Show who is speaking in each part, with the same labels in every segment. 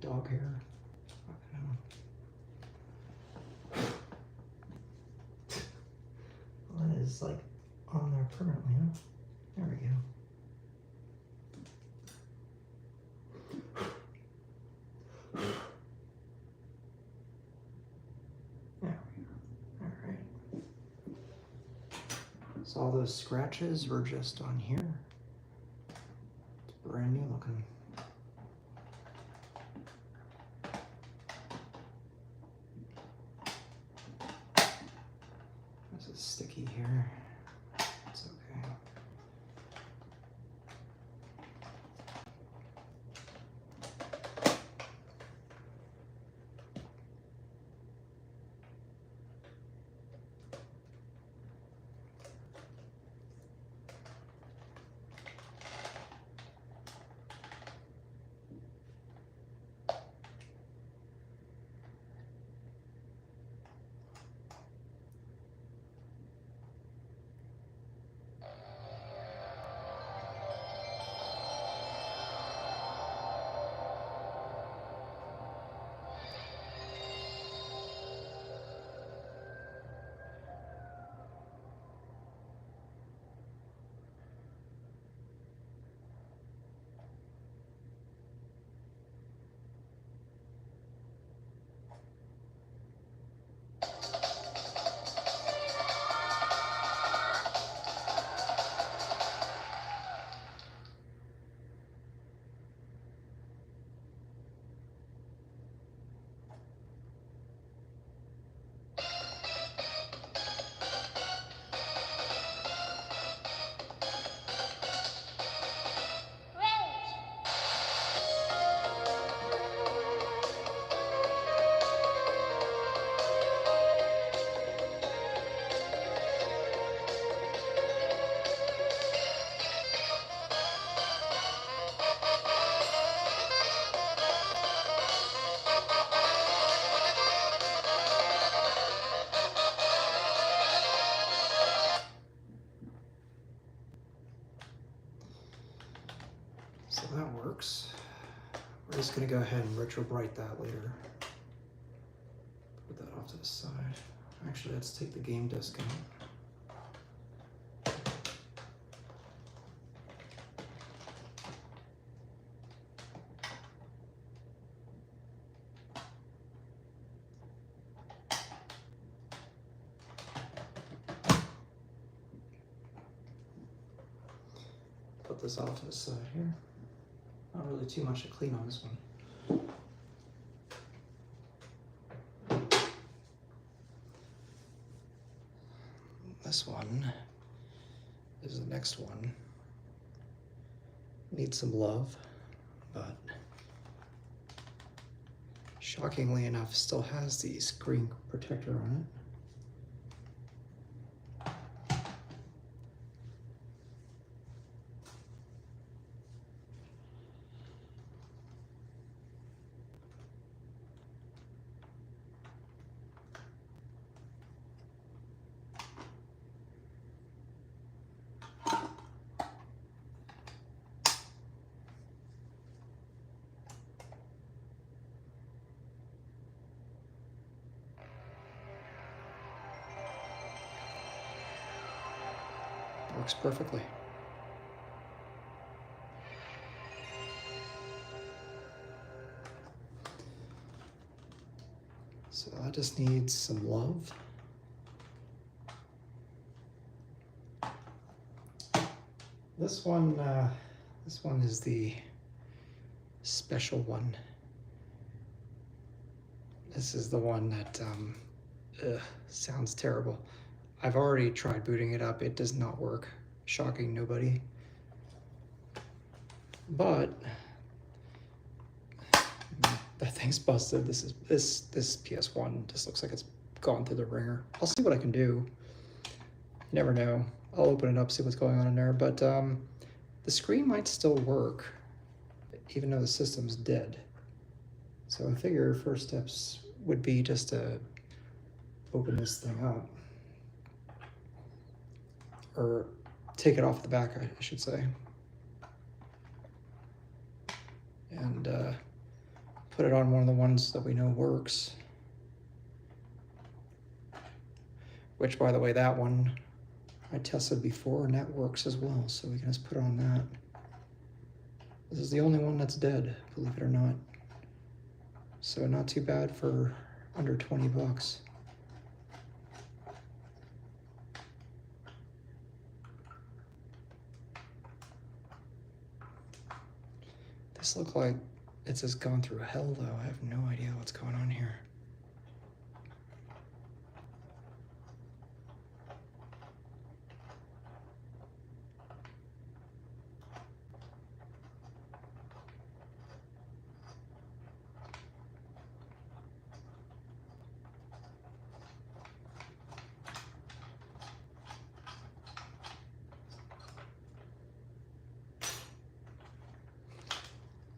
Speaker 1: dog hair. Well, that is like on there permanently, huh? There we go. There we go. All right. So all those scratches were just on here. It's brand new looking. This is sticky here. It's okay. So that works. We're just gonna go ahead and retro bright that later. Put that off to the side. Actually, let's take the game disc out. Put this off to the side here. Not really too much to clean on this one. This one is the next one. Needs some love, but shockingly enough, still has the screen protector on it. Works perfectly. So that just needs some love. This one is the special one. This is the one that sounds terrible. I've already tried booting it up. It does not work. Shocking nobody. But that thing's busted. This PS1 just looks like it's gone through the ringer. I'll see what I can do. You never know. I'll open it up, see what's going on in there. But the screen might still work, even though the system's dead. So I figure first steps would be just to open this thing up. Or take it off the back, I should say. And put it on one of the ones that we know works. Which, by the way, that one I tested before and that works as well, so we can just put it on that. This is the only one that's dead, believe it or not. So not too bad for under 20 bucks. This looks like it's just gone through hell though. I have no idea what's going on here.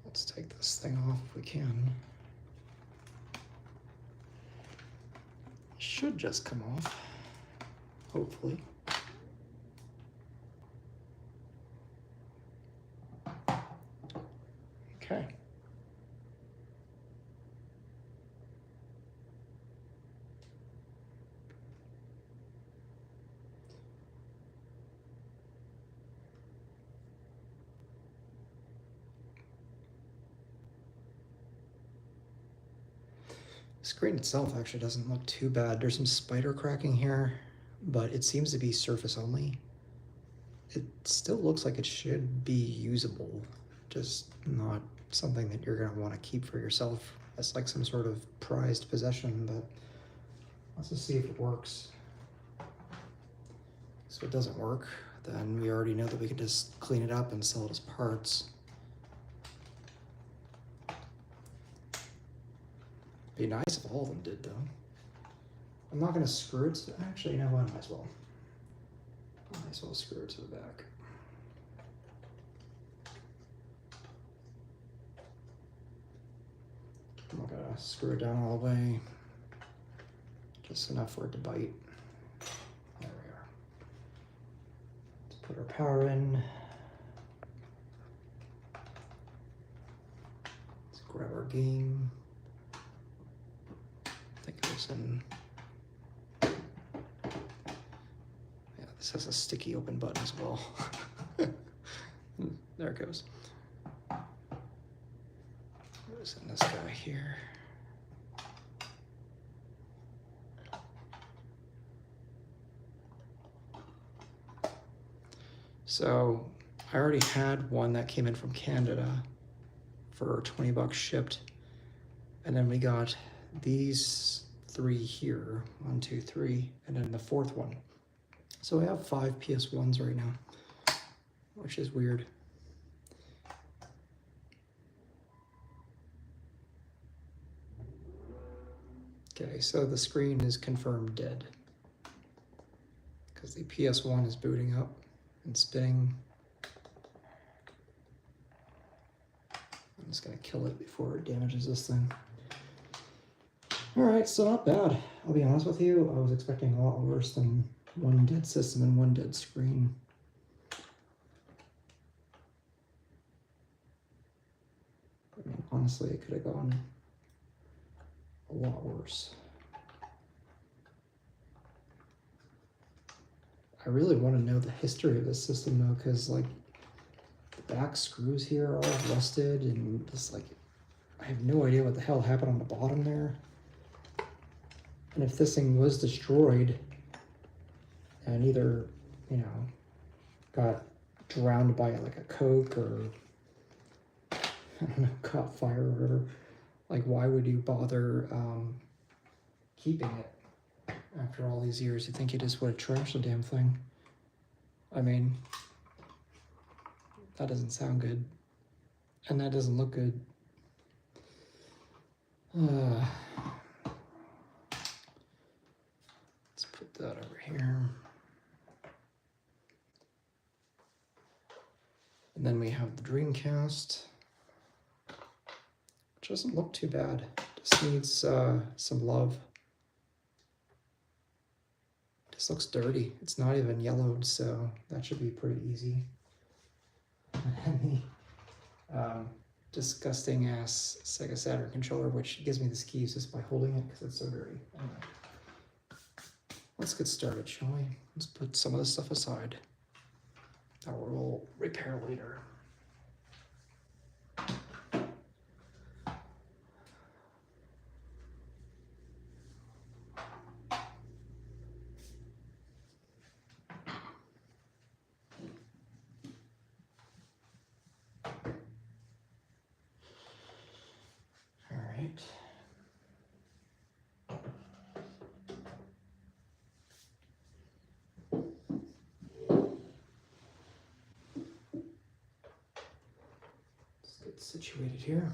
Speaker 1: Let's take this thing off if we can. Should just come off, hopefully. Okay. The screen itself actually doesn't look too bad. There's some spider cracking here, but it seems to be surface only. It still looks like it should be usable, just not something that you're gonna want to keep for yourself as like some sort of prized possession, but let's just see if it works. So if it doesn't work, then we already know that we can just clean it up and sell it as parts. Be nice if all of them did though. I'm not gonna screw it, actually, you know what, I might as well. Might as well screw it to the back. I'm not gonna screw it down all the way. Just enough for it to bite. There we are. Let's put our power in. Let's grab our game. I think it was in. This has a sticky open button as well. There it goes. Where's in this guy here? So I already had one that came in from Canada for 20 bucks shipped. And then we got these three here, 1, 2, 3, and then the fourth one. So we have 5 PS1s right now, which is weird. Okay, so the screen is confirmed dead because the PS1 is booting up and spinning. I'm just gonna kill it before it damages this thing. All right, so not bad. I'll be honest with you, I was expecting a lot worse than one dead system and one dead screen. I mean, honestly, it could have gone a lot worse. I really want to know the history of this system though, because like the back screws here are all rusted and just like, I have no idea what the hell happened on the bottom there. And if this thing was destroyed and either, you know, got drowned by like a Coke or, I don't know, caught fire or whatever, like why would you bother keeping it after all these years? You think you just would have trashed the damn thing. I mean, that doesn't sound good. And that doesn't look good. Let's put that over here. And then we have the Dreamcast, which doesn't look too bad. Just needs some love. Just looks dirty. It's not even yellowed, so that should be pretty easy. And the disgusting ass Sega Saturn controller, which gives me the skeeves just by holding it because it's so dirty. Anyway, let's get started, shall we? Let's put some of this stuff aside that we'll repair later. Situated here.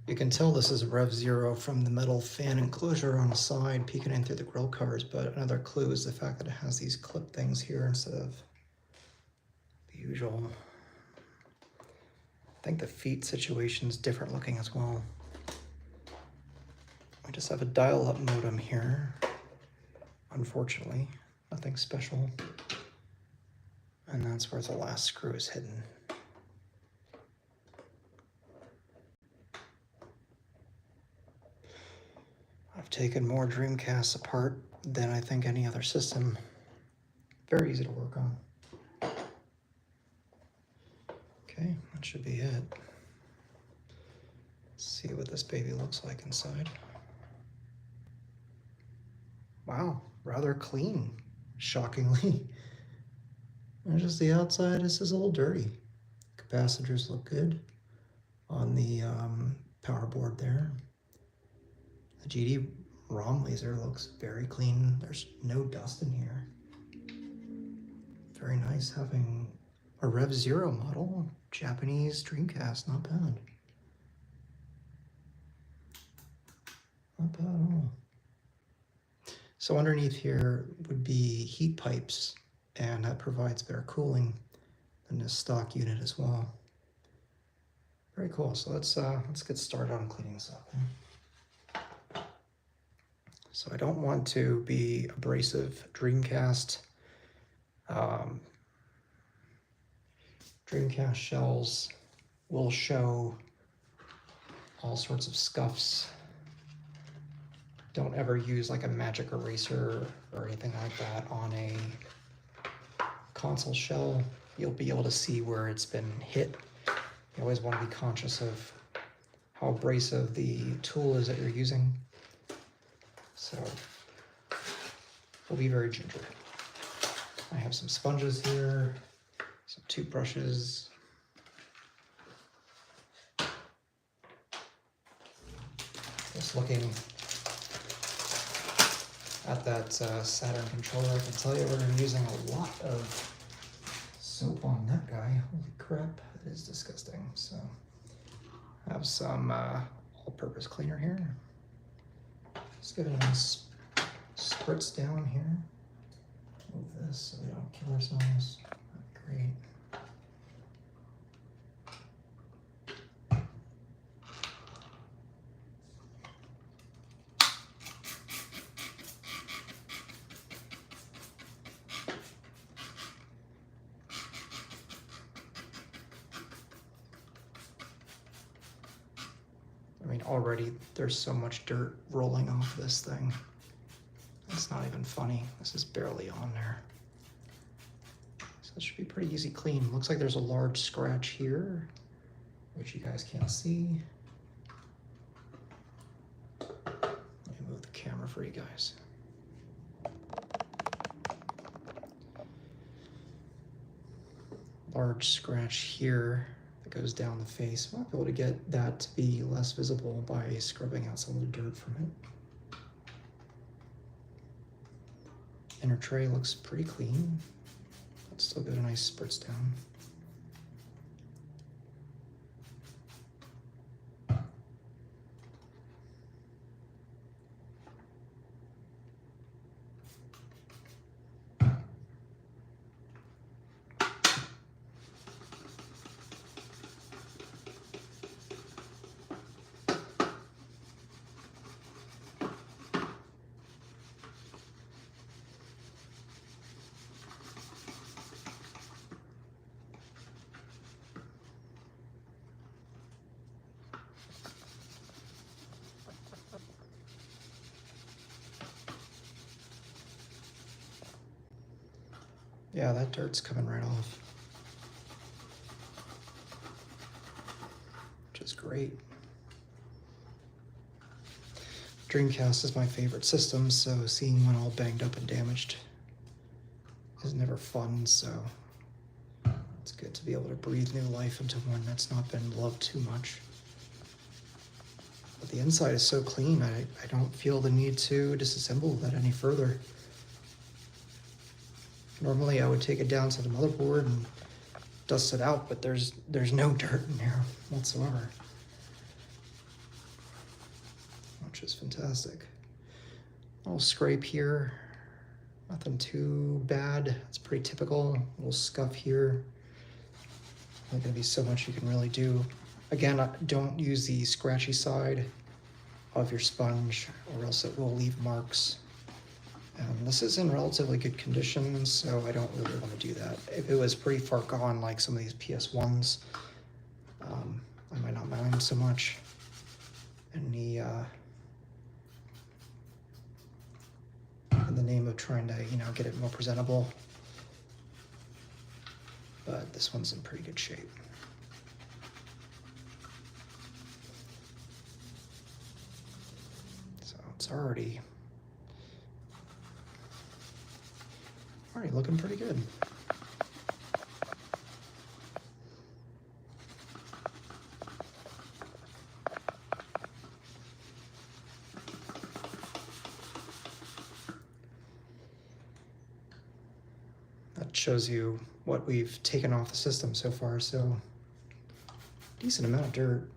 Speaker 1: You can tell this is Rev Zero from the metal fan enclosure on the side peeking in through the grill covers, but another clue is the fact that it has these clip things here instead of the usual. I think the feet situation's different looking as well. I just have a dial-up modem here, unfortunately, nothing special. And that's where the last screw is hidden. I've taken more Dreamcasts apart than I think any other system. Very easy to work on. Okay, that should be it. Let's see what this baby looks like inside. Wow, rather clean, shockingly. And just the outside is just a little dirty. Capacitors look good on the power board there. The GD ROM laser looks very clean. There's no dust in here. Very nice having a Rev Zero model, Japanese Dreamcast, not bad. Not bad at all. So underneath here would be heat pipes, and that provides better cooling than this stock unit as well. Very cool. So let's get started on cleaning this up. So I don't want to be abrasive. Dreamcast shells will show all sorts of scuffs. Don't ever use like a magic eraser or anything like that on a console shell. You'll be able to see where it's been hit. You always want to be conscious of how abrasive the tool is that you're using. So we'll be very gingered. I have some sponges here, some toothbrushes. Just looking at that Saturn controller, I can tell you we're using a lot of soap on that guy. Holy crap, that is disgusting. So I have some all-purpose cleaner here. Just give it a nice spritz down here. Move this so we don't kill ourselves. Great. I mean, already there's so much dirt rolling off this thing. It's not even funny. This is barely on there. So So it should be pretty easy clean. Looks like there's a large scratch here, which you guys can't see. Let me move the camera for you guys. Large scratch here that goes down the face. I might be able to get that to be less visible by scrubbing out some of the dirt from it. Inner tray looks pretty clean. Let's still get a nice spritz down. Yeah, that dirt's coming right off, which is great. Dreamcast is my favorite system, so seeing one all banged up and damaged is never fun, so it's good to be able to breathe new life into one that's not been loved too much. But the inside is so clean, I don't feel the need to disassemble that any further. Normally I would take it down to the motherboard and dust it out, but there's no dirt in here whatsoever, which is fantastic. A little scrape here, nothing too bad. It's pretty typical. A little scuff here. Not gonna be so much you can really do. Again, don't use the scratchy side of your sponge or else it will leave marks. This is in relatively good condition, so I don't really want to do that. If it was pretty far gone, like some of these PS1s, I might not mind so much. In the name of trying to, get it more presentable. But this one's in pretty good shape. So it's already looking pretty good. That shows you what we've taken off the system so far, so decent amount of dirt.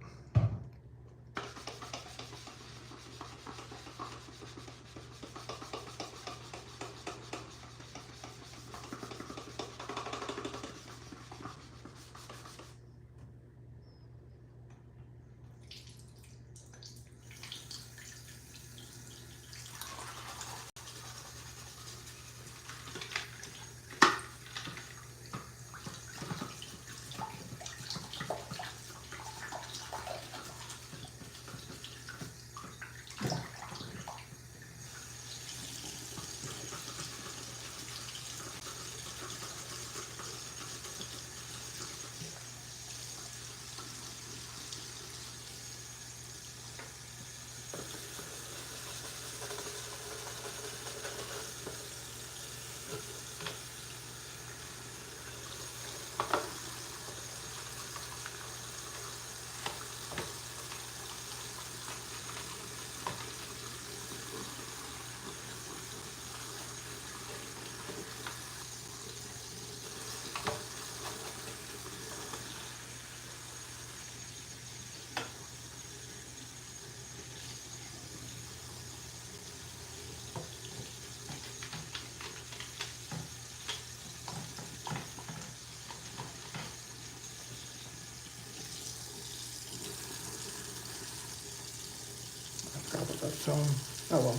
Speaker 1: That film. Oh well,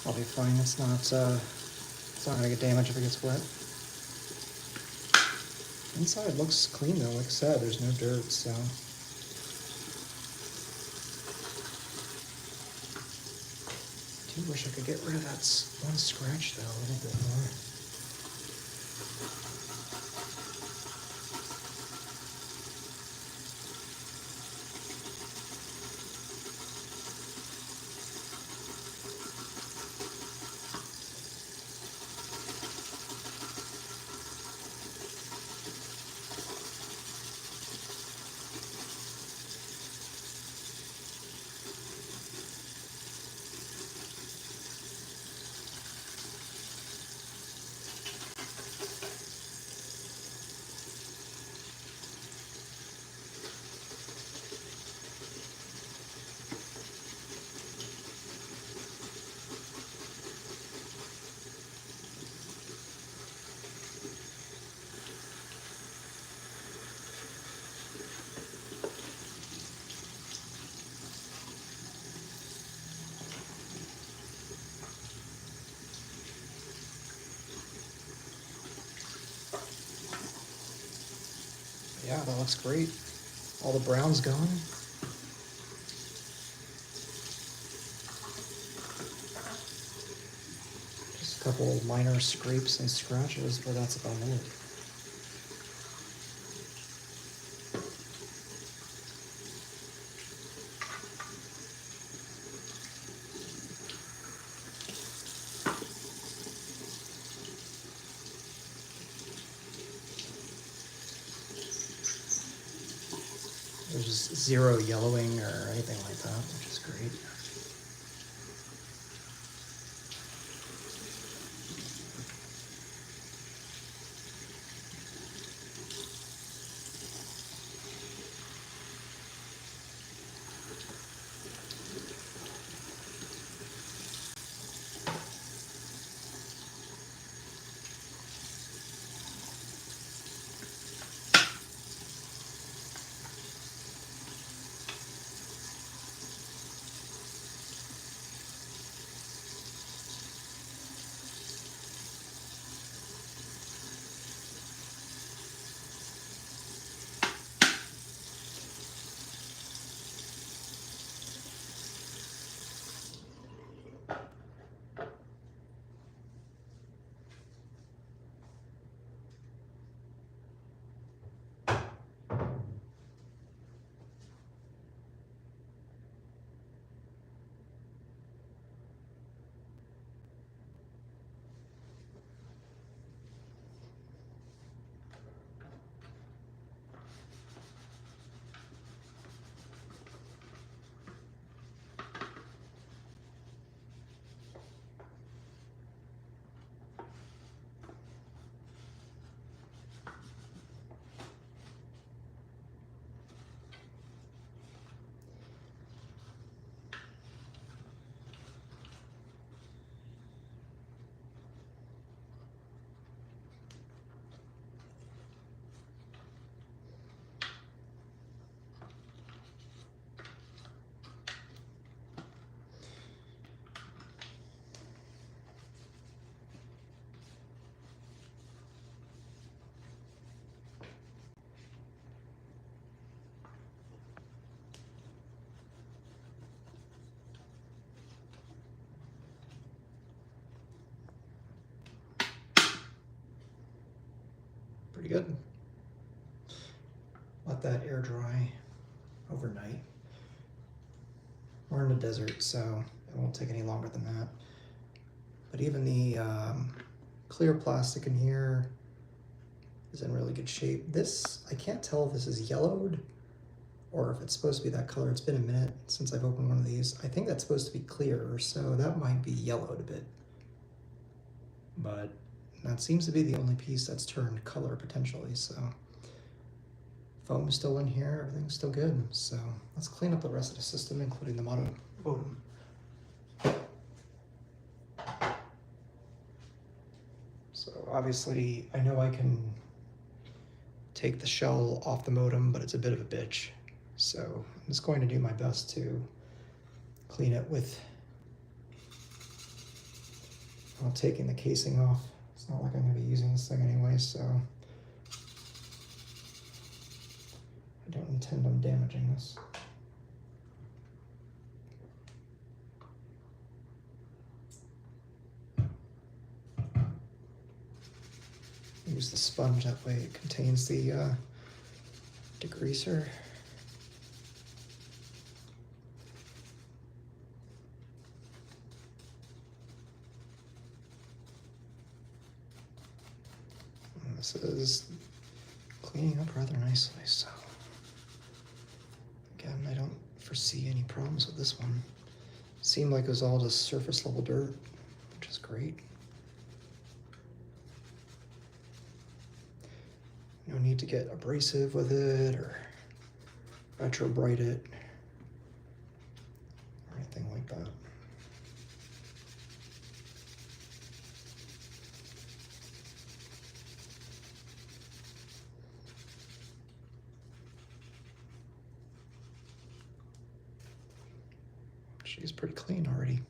Speaker 1: I'll be fine. It's not gonna get damaged if it gets wet. Inside looks clean though. Like I said, there's no dirt, so. I do wish I could get rid of that one scratch though a little bit more. that looks great. All the brown's gone. Just a couple minor scrapes and scratches, but that's about it. There's just zero yellowing or anything like that, which is great. Pretty good. Let that air dry overnight. We're in the desert, so it won't take any longer than that. But even the clear plastic in here is in really good shape. This, I can't tell if this is yellowed or if it's supposed to be that color. It's been a minute since I've opened one of these. I think that's supposed to be clear, so that might be yellowed a bit. But that seems to be the only piece that's turned color potentially, so foam's still in here, everything's still good. So let's clean up the rest of the system, including the modem. So obviously, I know I can take the shell off the modem, but it's a bit of a bitch. So I'm just going to do my best to clean it with taking the casing off. It's not like I'm going to be using this thing anyway, so I don't intend on damaging this. Use the sponge, that way it contains the degreaser. This is cleaning up rather nicely, so again, I don't foresee any problems with this one. Seemed like it was all just surface level dirt, which is great. No need to get abrasive with it or retro bright it or anything like that. She's pretty clean already,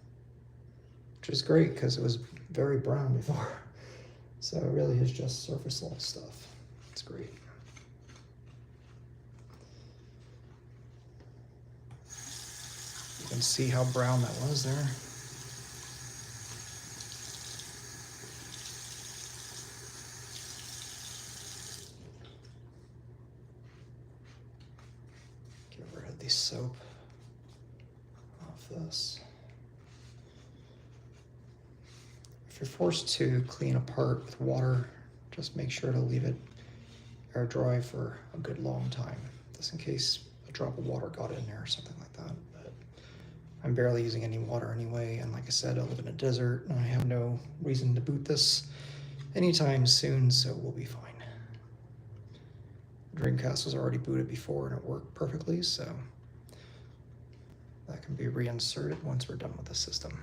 Speaker 1: which is great because it was very brown before. So it really is just surface level stuff. It's great. You can see how brown that was there. Get rid of the soap off this. If you're forced to clean a part with water, just make sure to leave it air dry for a good long time, just in case a drop of water got in there or something like that. But I'm barely using any water anyway, and like I said, I live in a desert and I have no reason to boot this anytime soon, so we'll be fine. Dreamcast was already booted before and it worked perfectly, so that can be reinserted once we're done with the system.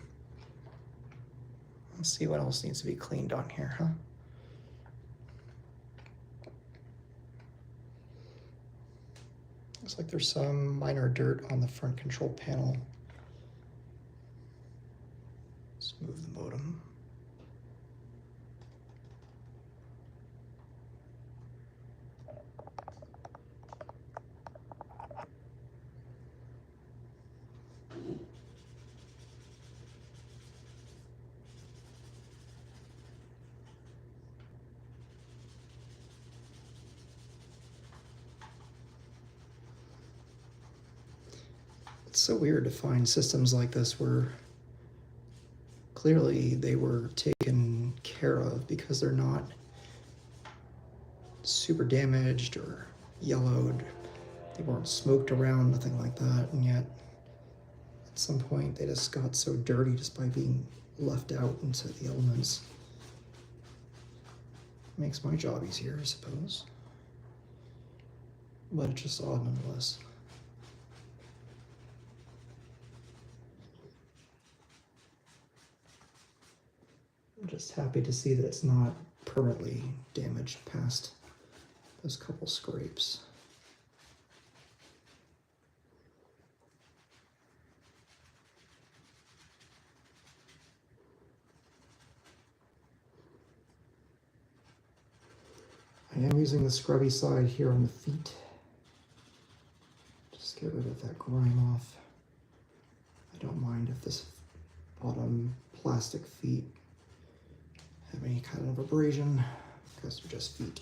Speaker 1: Let's see what else needs to be cleaned on here, huh? Looks like there's some minor dirt on the front control panel. Let's move the modem. It's so weird to find systems like this where clearly they were taken care of because they're not super damaged or yellowed. They weren't smoked around, nothing like that, and yet at some point they just got so dirty just by being left out into the elements. Makes my job easier, I suppose. But it's just odd nonetheless. I'm just happy to see that it's not permanently damaged past those couple scrapes. I am using the scrubby side here on the feet. Just get rid of that grime off. I don't mind if this bottom plastic feet have any kind of abrasion, because they're just feet.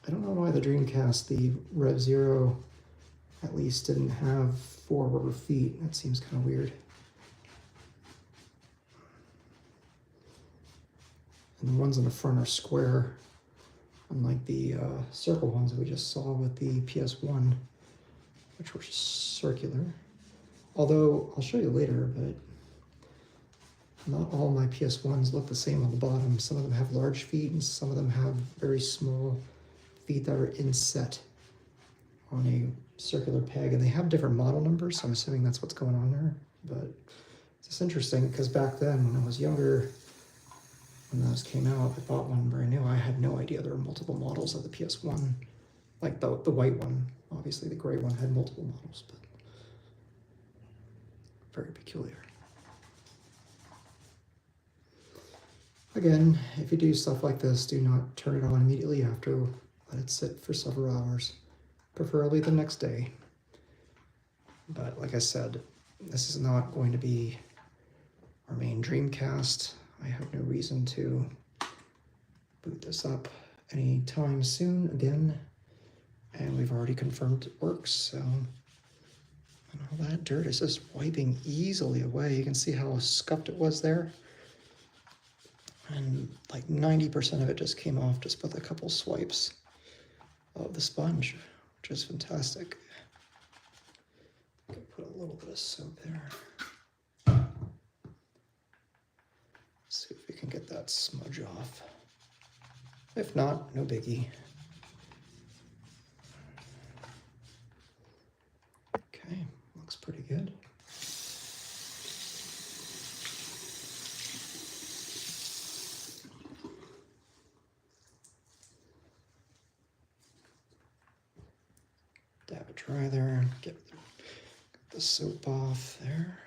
Speaker 1: I don't know why the Dreamcast, the Rev Zero, at least didn't have 4 rubber feet. That seems kind of weird. And the ones in the front are square, unlike the circle ones that we just saw with the PS1, which were circular. Although, I'll show you later, but not all my PS1s look the same on the bottom. Some of them have large feet, and some of them have very small feet that are inset on a circular peg, and they have different model numbers, so I'm assuming that's what's going on there. But it's just interesting, because back then, when I was younger, when those came out, I bought one brand new. I had no idea there were multiple models of the PS1. Like the white one, obviously the gray one had multiple models, but very peculiar. Again, if you do stuff like this, do not turn it on immediately after. Let it sit for several hours, preferably the next day. But like I said, this is not going to be our main Dreamcast. I have no reason to boot this up anytime soon again. And we've already confirmed it works, so and all that dirt is just wiping easily away. You can see how scuffed it was there. And like 90% of it just came off just with a couple swipes of the sponge, which is fantastic. Put a little bit of soap there. See if we can get that smudge off. If not, no biggie. Okay, looks pretty good. Dab it dry there, get the soap off there.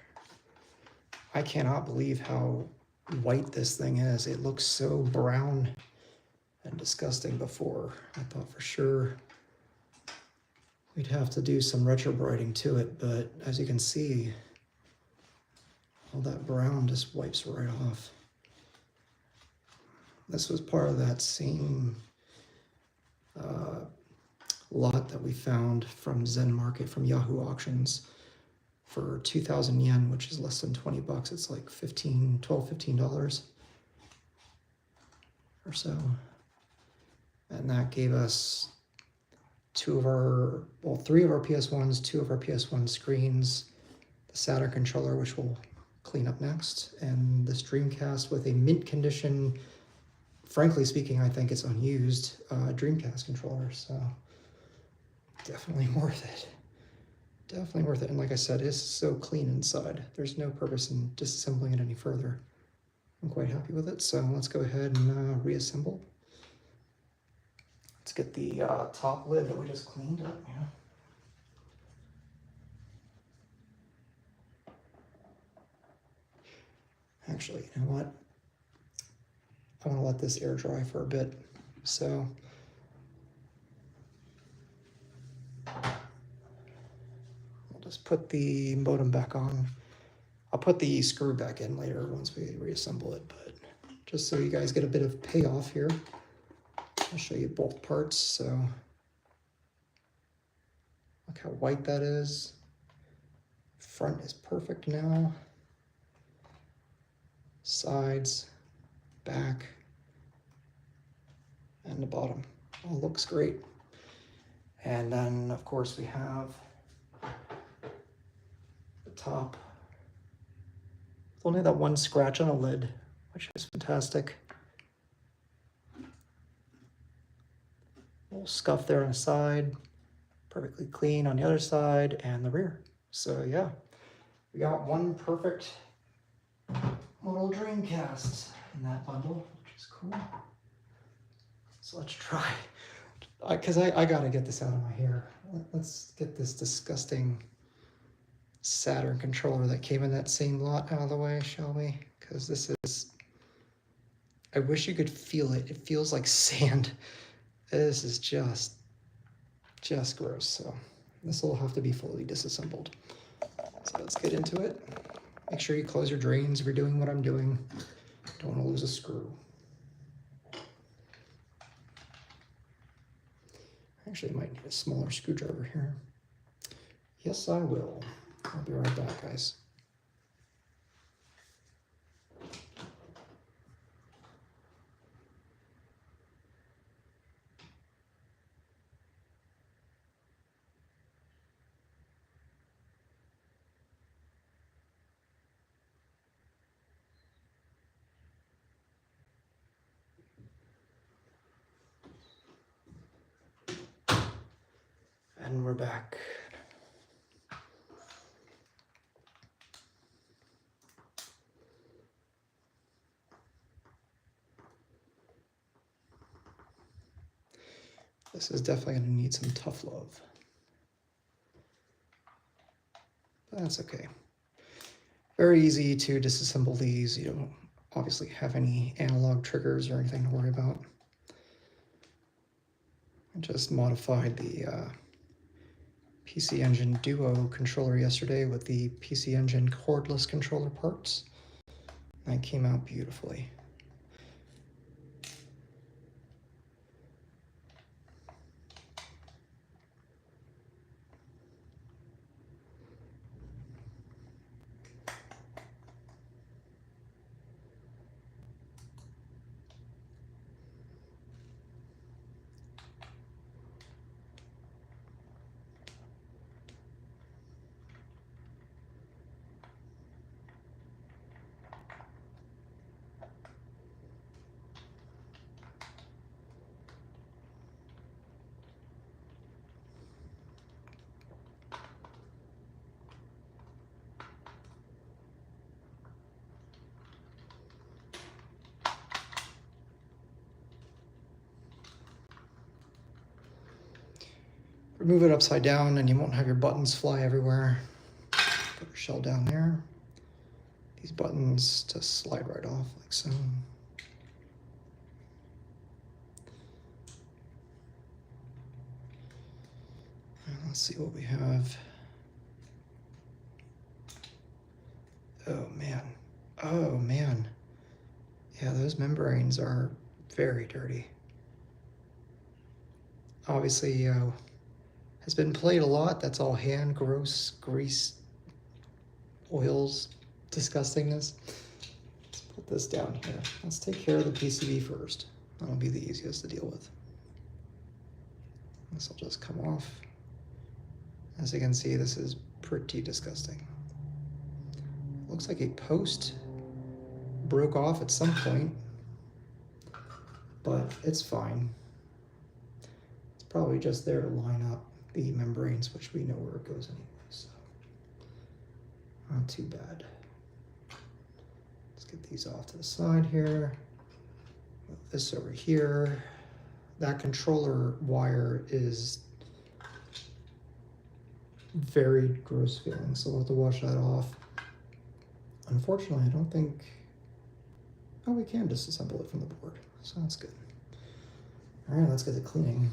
Speaker 1: I cannot believe how white this thing is. It looks so brown and disgusting before. I thought for sure we'd have to do some retro brighting to it, but as you can see, all that brown just wipes right off. This was part of that same lot that we found from Zen Market, from Yahoo Auctions, for 2,000 yen, which is less than 20 bucks. It's like $15 or so. And that gave us three of our PS1s, 2 of our PS1 screens, the Saturn controller, which we'll clean up next, and this Dreamcast with a mint condition, frankly speaking, I think it's unused, Dreamcast controller. So definitely worth it. Definitely worth it. And like I said, it's so clean inside. There's no purpose in disassembling it any further. I'm quite happy with it. So let's go ahead and reassemble. Let's get the top lid that we just cleaned up. Yeah. Actually, you know what? I want to let this air dry for a bit. So I'll just put the modem back on. I'll put the screw back in later once we reassemble it, but just so you guys get a bit of payoff here, I'll show you both parts. So look how white that is. Front is perfect now. Sides, back, and the bottom all looks great. And then of course we have the top with only that one scratch on a lid, which is fantastic. Little scuff there on the side, perfectly clean on the other side and the rear. So yeah, we got one perfect little Dreamcast in that bundle, which is cool. So let's try, because I gotta get this out of my hair. Let's get this disgusting Saturn controller that came in that same lot out of the way, shall we? Because this is, I wish you could feel it. It feels like sand. This is just gross. So this will have to be fully disassembled. So let's get into it. Make sure you close your drains if you're doing what I'm doing. Don't want to lose a screw. Actually, I might need a smaller screwdriver here. Yes, I will. I'll be right back, guys. And we're back. This is definitely going to need some tough love. But that's okay. Very easy to disassemble these. You don't obviously have any analog triggers or anything to worry about. I just modified the PC Engine Duo controller yesterday with the PC Engine cordless controller parts. That came out beautifully. Remove it upside down and you won't have your buttons fly everywhere. Put your shell down there. These buttons just slide right off like so. Let's see what we have. Oh man. Oh man. Yeah, those membranes are very dirty. Obviously, has been played a lot. That's all hand, gross, grease, oils, disgustingness. Let's put this down here. Let's take care of the PCB first. That'll be the easiest to deal with. This will just come off. As you can see, this is pretty disgusting. Looks like a post broke off at some point, but it's fine. It's probably just there to line up the membranes, which we know where it goes anyway, so not too bad. Let's get these off to the side here. Move this over here. That controller wire is very gross feeling, so we'll have to wash that off. Unfortunately, I don't think, oh, we can disassemble it from the board, so that's good. All right, let's get to cleaning.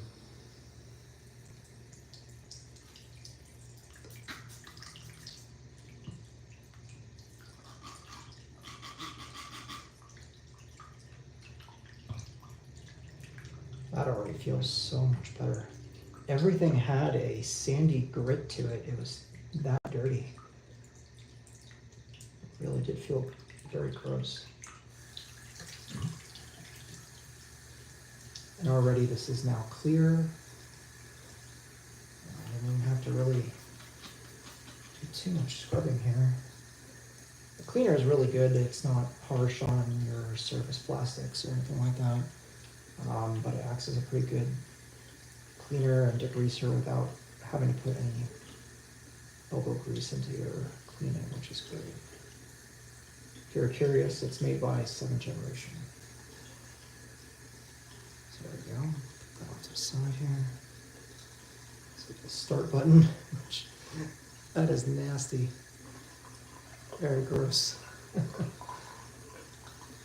Speaker 1: That already feels so much better. Everything had a sandy grit to it. It was that dirty. It really did feel very gross. And already this is now clear. I don't even have to really do too much scrubbing here. The cleaner is really good. It's not harsh on your surface plastics or anything like that. But it acts as a pretty good cleaner and degreaser without having to put any elbow grease into your cleaning, which is great. If you're curious, it's made by 7th generation. So there we go. Put that off to the side here. Let's hit the start button, which that is nasty. Very gross.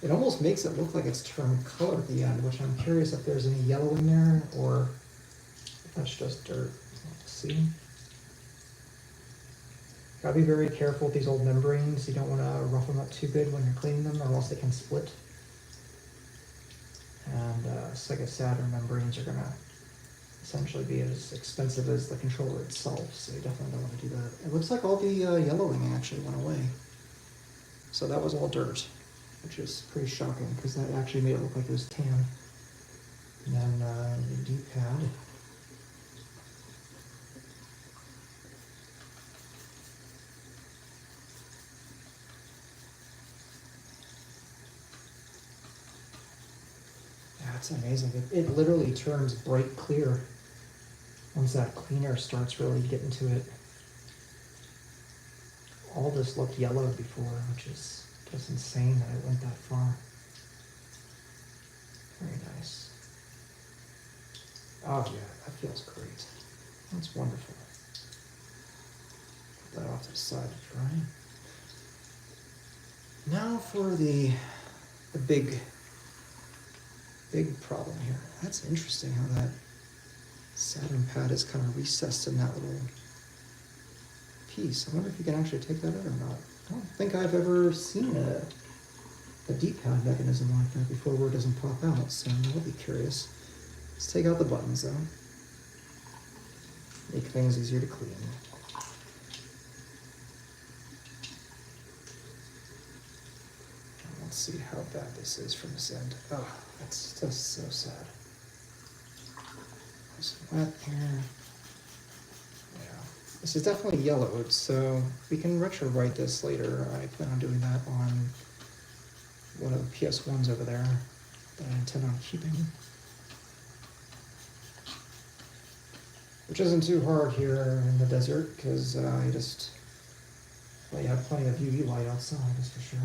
Speaker 1: It almost makes it look like it's turned color at the end, which I'm curious if there's any yellow in there or if that's just dirt. Let's see. Gotta be very careful with these old membranes. You don't want to rough them up too good when you're cleaning them, or else they can split. And Sega Saturn membranes are gonna essentially be as expensive as the controller itself, so you definitely don't want to do that. It looks like all the yellowing actually went away. So that was all dirt, which is pretty shocking because that actually made it look like it was tan. And then the D-pad. Yeah, it's amazing. It literally turns bright clear once that cleaner starts really getting to it. All this looked yellow before, which is just insane that it went that far. Very nice. Oh yeah, that feels great. That's wonderful. Put that off to the side to dry. Now for the big problem here. That's interesting how that Saturn pad is kind of recessed in that little piece. I wonder if you can actually take that out or not. I don't think I've ever seen a D-pad mechanism like that before where it doesn't pop out, so I'll be curious. Let's take out the buttons though. Make things easier to clean. Let's see how bad this is from this end. Oh, that's just so sad. There's some wet here. This is definitely yellowed, so we can retro-write this later. I plan on doing that on one of the PS1s over there that I intend on keeping. Which isn't too hard here in the desert, because you have plenty of UV light outside, that's for sure.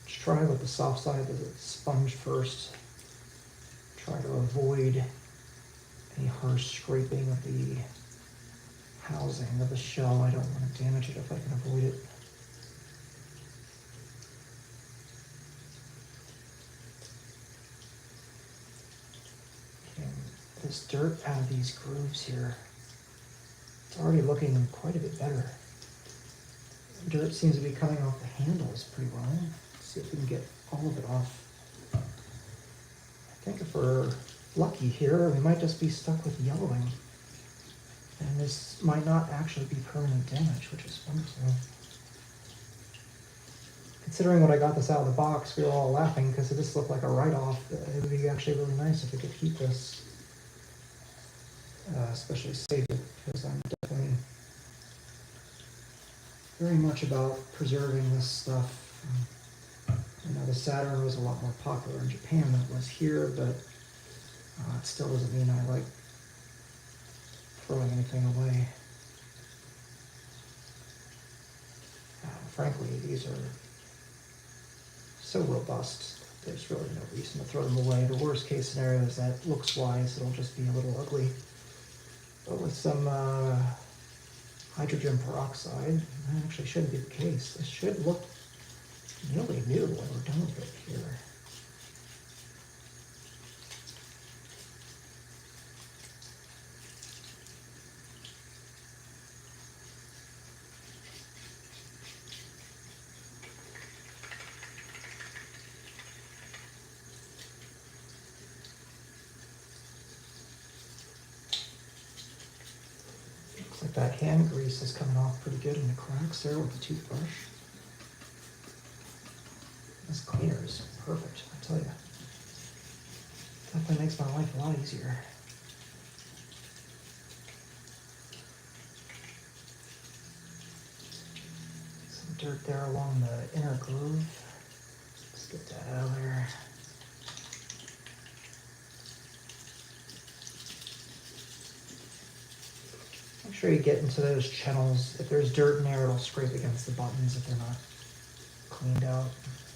Speaker 1: Let's try with the soft side of the sponge first. Try to avoid any harsh scraping of the housing of the shell. I don't want to damage it if I can avoid it. Okay, this dirt out of these grooves here. It's already looking quite a bit better. Dirt seems to be coming off the handles pretty well. Let's see if we can get all of it off. I think if we're lucky here, we might just be stuck with yellowing. And this might not actually be permanent damage, which is wonderful. Considering when I got this out of the box, we were all laughing because this looked like a write-off. It would be actually really nice if we could keep this, especially save it, because I'm definitely very much about preserving this stuff. I know the Saturn was a lot more popular in Japan than it was here, but it still doesn't mean I like throwing anything away. Frankly, these are so robust, there's really no reason to throw them away. The worst case scenario is that looks-wise, it'll just be a little ugly. But with some hydrogen peroxide, that actually shouldn't be the case. This should look nearly new when we're done with it here. Looks like that hand grease is coming off pretty good in the cracks there with the toothbrush. This cleaner is perfect, I tell you. Definitely makes my life a lot easier. Some dirt there along the inner groove. Let's get that out of there. Make sure you get into those channels. If there's dirt in there, it'll scrape against the buttons if they're not cleaned out.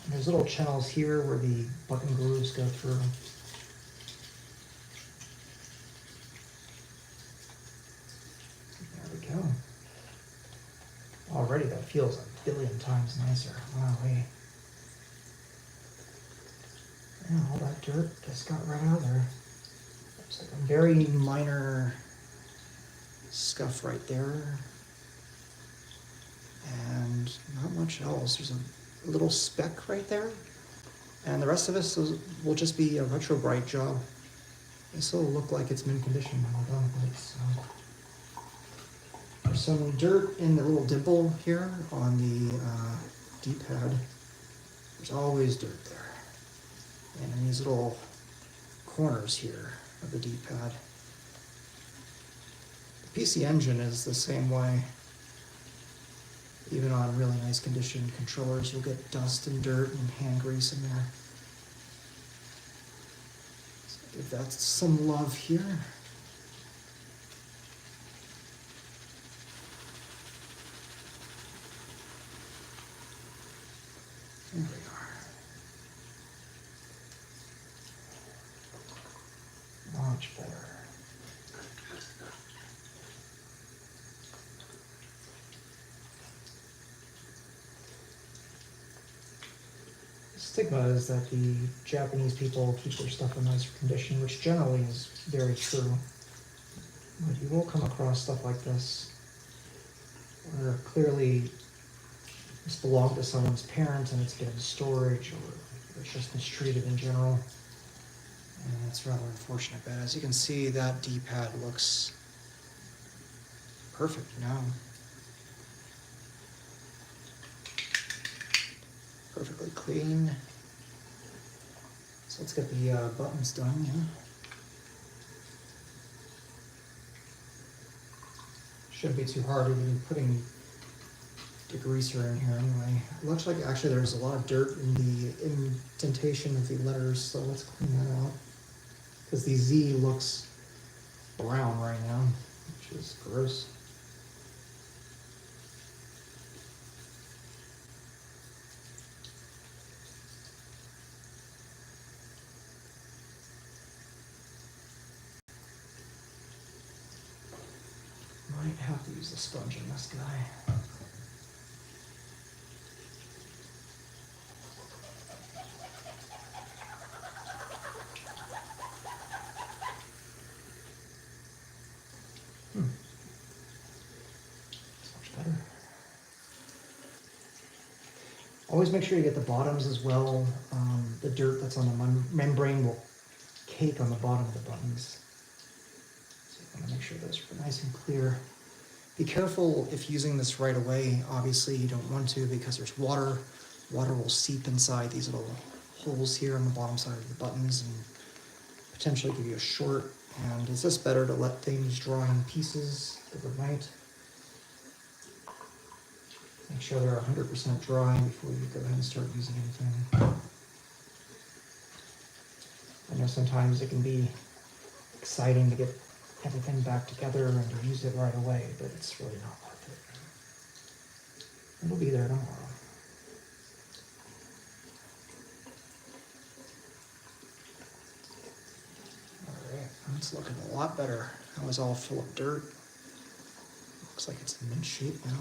Speaker 1: And there's little channels here where the button grooves go through. There we go. Already that feels a billion times nicer. Wow, yeah, all that dirt just got right out of there. Looks like a very minor scuff right there. And not much else. There's a little speck right there. And the rest of this will just be a retro bright job. This will look like it's mint condition when we're done with it. So. There's some dirt in the little dimple here on the D-pad. There's always dirt there. And in these little corners here of the D-pad. The PC Engine is the same way. Even on really nice condition controllers, you'll get dust and dirt and hand grease in there. So give that some love here. There we are. Much better. Stigma is that the Japanese people keep their stuff in nicer condition, which generally is very true. But you will come across stuff like this, where clearly this belonged to someone's parent and it's been in storage, or it's just mistreated in general. And it's rather unfortunate, but as you can see, that D-pad looks perfect now. Perfectly clean. So let's get the buttons done, yeah. Shouldn't be too hard even putting degreaser in here anyway. It looks like actually there's a lot of dirt in the indentation of the letters, so let's clean that out. Because the Z looks brown right now, which is gross. Might have to use a sponge on this guy. Always make sure you get the bottoms as well. The dirt that's on the membrane will cake on the bottom of the buttons. So you want to make sure those are nice and clear. Be careful if using this right away. Obviously you don't want to because there's water. Water will seep inside these little holes here on the bottom side of the buttons and potentially give you a short. And it's just better to let things dry in pieces overnight. Make sure they're 100% dry before you go ahead and start using anything. I know sometimes it can be exciting to get everything back together and to use it right away, but it's really not worth it. It'll be there tomorrow. Alright, that's looking a lot better. That was all full of dirt. Looks like it's in mint shape now.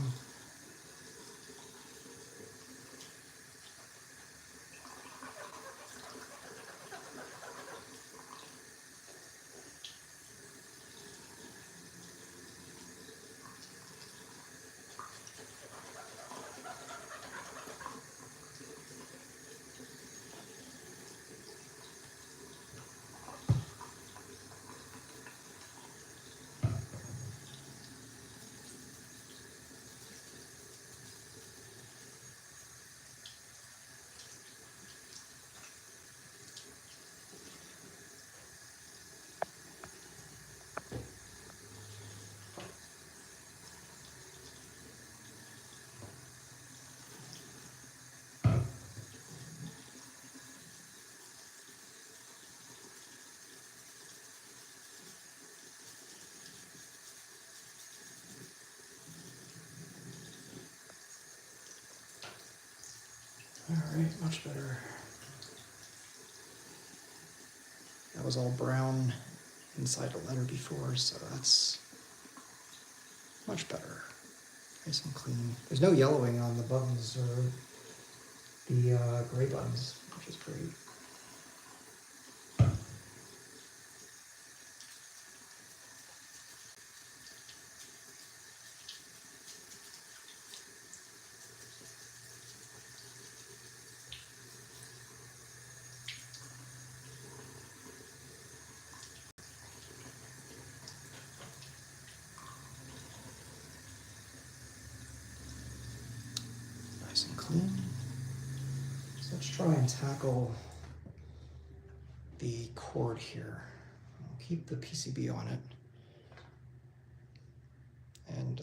Speaker 1: Alright, much better. That was all brown inside the letter before, so that's much better. Nice and clean. There's no yellowing on the buttons or the gray buttons, which is great. Nice and clean. So let's try and tackle the cord here. I'll keep the PCB on it. And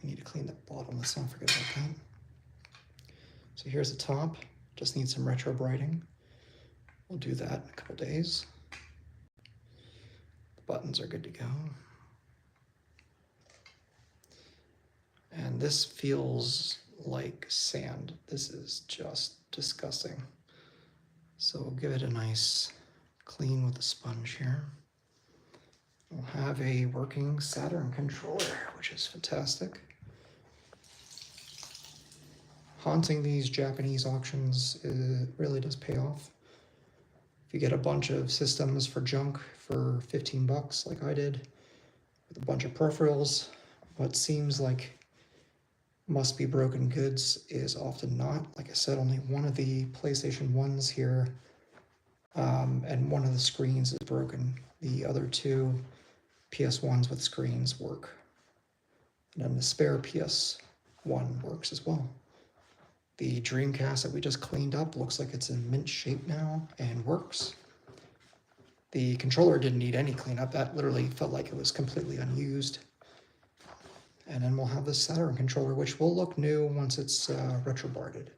Speaker 1: we need to clean the bottom. Let's not forget about that. So here's the top. Just need some retro brighting. We'll do that in a couple days. The buttons are good to go. And this feels like sand. This is just disgusting. So we'll give it a nice clean with a sponge here. We'll have a working Saturn controller, which is fantastic. Haunting these Japanese auctions, it really does pay off. If you get a bunch of systems for junk for 15 bucks, like I did, with a bunch of peripherals, what seems like must be broken goods is often not. Like I said, only one of the PlayStation 1s here and one of the screens is broken. The other two PS1s with screens work. And then the spare PS1 works as well. The Dreamcast that we just cleaned up looks like it's in mint shape now and works. The controller didn't need any cleanup. That literally felt like it was completely unused. And then we'll have this Saturn controller, which will look new once it's retro-barded.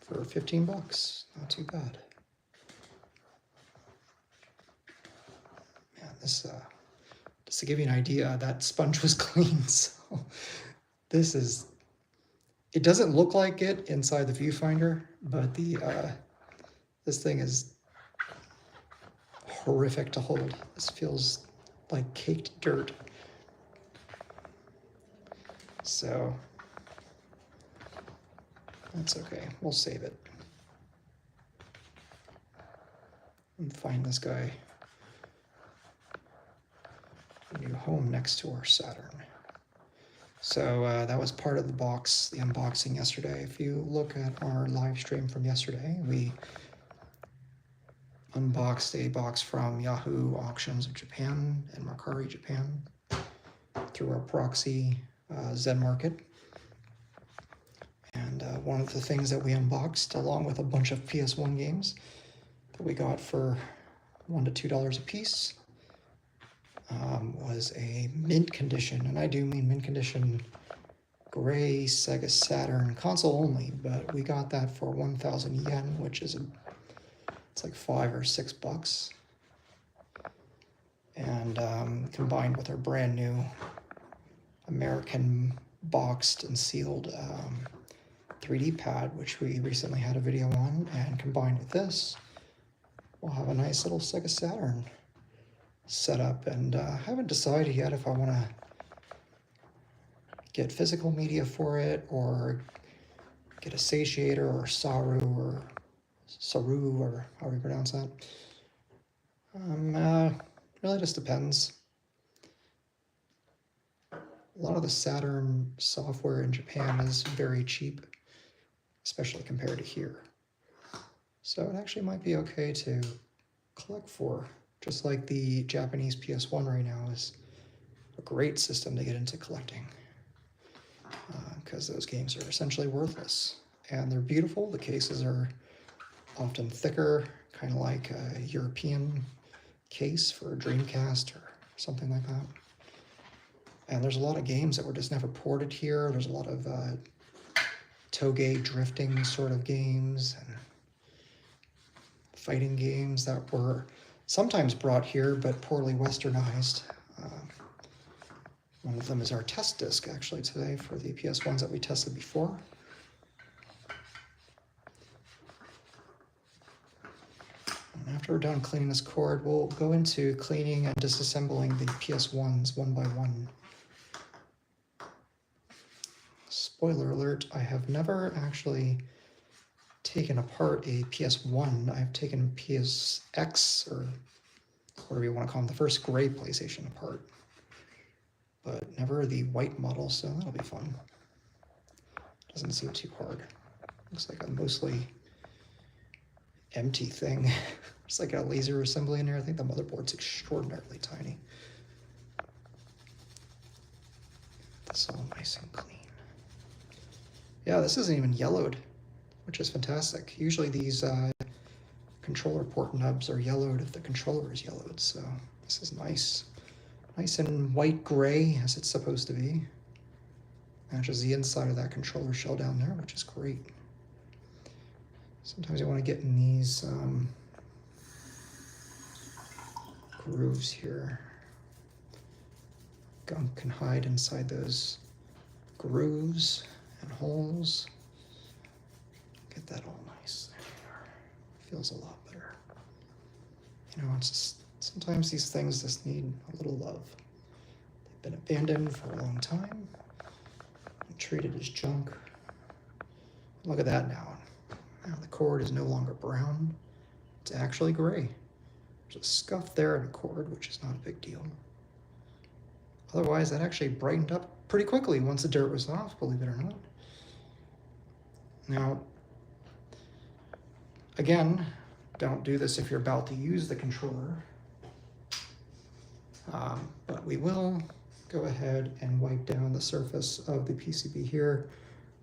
Speaker 1: For 15 bucks, not too bad. Man, this, just to give you an idea, that sponge was clean, so this is, it doesn't look like it inside the viewfinder, but the, this thing is horrific to hold. This feels like caked dirt. So that's okay. We'll save it and find this guy a new home next to our Saturn. So that was part of the box, the unboxing yesterday. If you look at our live stream from yesterday, we unboxed a box from Yahoo Auctions of Japan and Mercari Japan through our proxy Zen Market. And one of the things that we unboxed, along with a bunch of PS1 games that we got for $1 to $2 a piece, was a mint condition, and I do mean mint condition, gray Sega Saturn, console only, but we got that for 1,000 yen, which is it's like $5 or $6. And combined with our brand new American boxed and sealed 3D pad, which we recently had a video on, and combined with this, we'll have a nice little Sega Saturn set up. And I haven't decided yet if I want to get physical media for it or get a satiator or Saru or however you pronounce that. Really just depends. A lot of the Saturn software in Japan is very cheap, especially compared to here. So it actually might be okay to collect for, just like the Japanese PS1 right now is a great system to get into collecting, because those games are essentially worthless. And they're beautiful. The cases are often thicker, kind of like a European case for a Dreamcast or something like that. And there's a lot of games that were just never ported here. There's a lot of toge drifting sort of games and fighting games that were sometimes brought here but poorly westernized. One of them is our test disc actually today for the PS1s that we tested before. And after we're done cleaning this cord, we'll go into cleaning and disassembling the PS1s one by one. Spoiler alert, I have never actually taken apart a PS1. I've taken PSX, or whatever you want to call them, the first gray PlayStation apart, but never the white model, so that'll be fun. Doesn't seem too hard. Looks like a mostly empty thing. It's like a laser assembly in there. I think the motherboard's extraordinarily tiny. This all nice and clean. Yeah, this isn't even yellowed, which is fantastic. Usually these controller port nubs are yellowed if the controller is yellowed, so this is nice. Nice and white gray as it's supposed to be. Matches the inside of that controller shell down there, which is great. Sometimes you want to get in these grooves here. Gunk can hide inside those grooves and holes. Get that all nice there. Feels a lot better. You know, it's just sometimes these things just need a little love. They've been abandoned for a long time and treated as junk. Look at that now. Now the cord is no longer brown. It's actually gray. There's a scuff there in the cord, which is not a big deal. Otherwise, that actually brightened up pretty quickly once the dirt was off, believe it or not. Now, again, don't do this if you're about to use the controller. But we will go ahead and wipe down the surface of the PCB here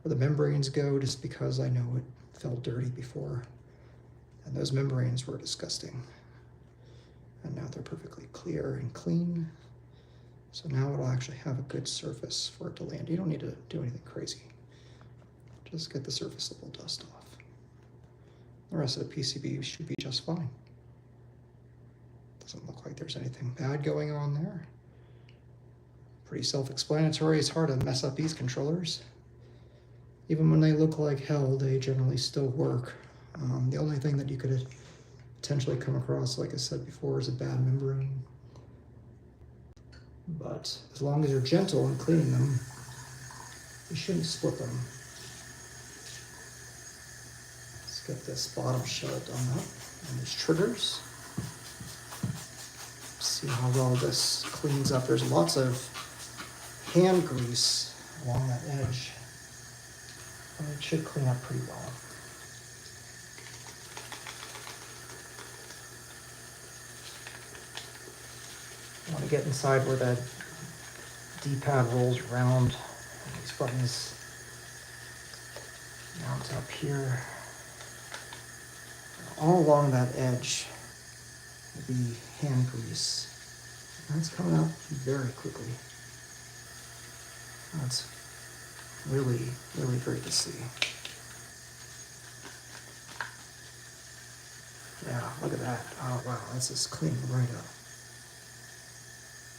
Speaker 1: where the membranes go, just because I know it felt dirty before. And those membranes were disgusting. And now they're perfectly clear and clean. So now it'll actually have a good surface for it to land. You don't need to do anything crazy. Just get the surface level dust off. The rest of the PCB should be just fine. Doesn't look like there's anything bad going on there. Pretty self-explanatory. It's hard to mess up these controllers. Even when they look like hell, they generally still work. The only thing that you could potentially come across, like I said before, is a bad membrane. But as long as you're gentle in cleaning them, you shouldn't split them. Let's get this bottom shell done up and these triggers. See how well this cleans up. There's lots of hand grease along that edge. And it should clean up pretty well. I want to get inside where that D-pad rolls around. These buttons mount up here. All along that edge will be hand grease. That's coming out very quickly. That's really, really great to see. Yeah, look at that. Oh wow, that's just cleaning right up.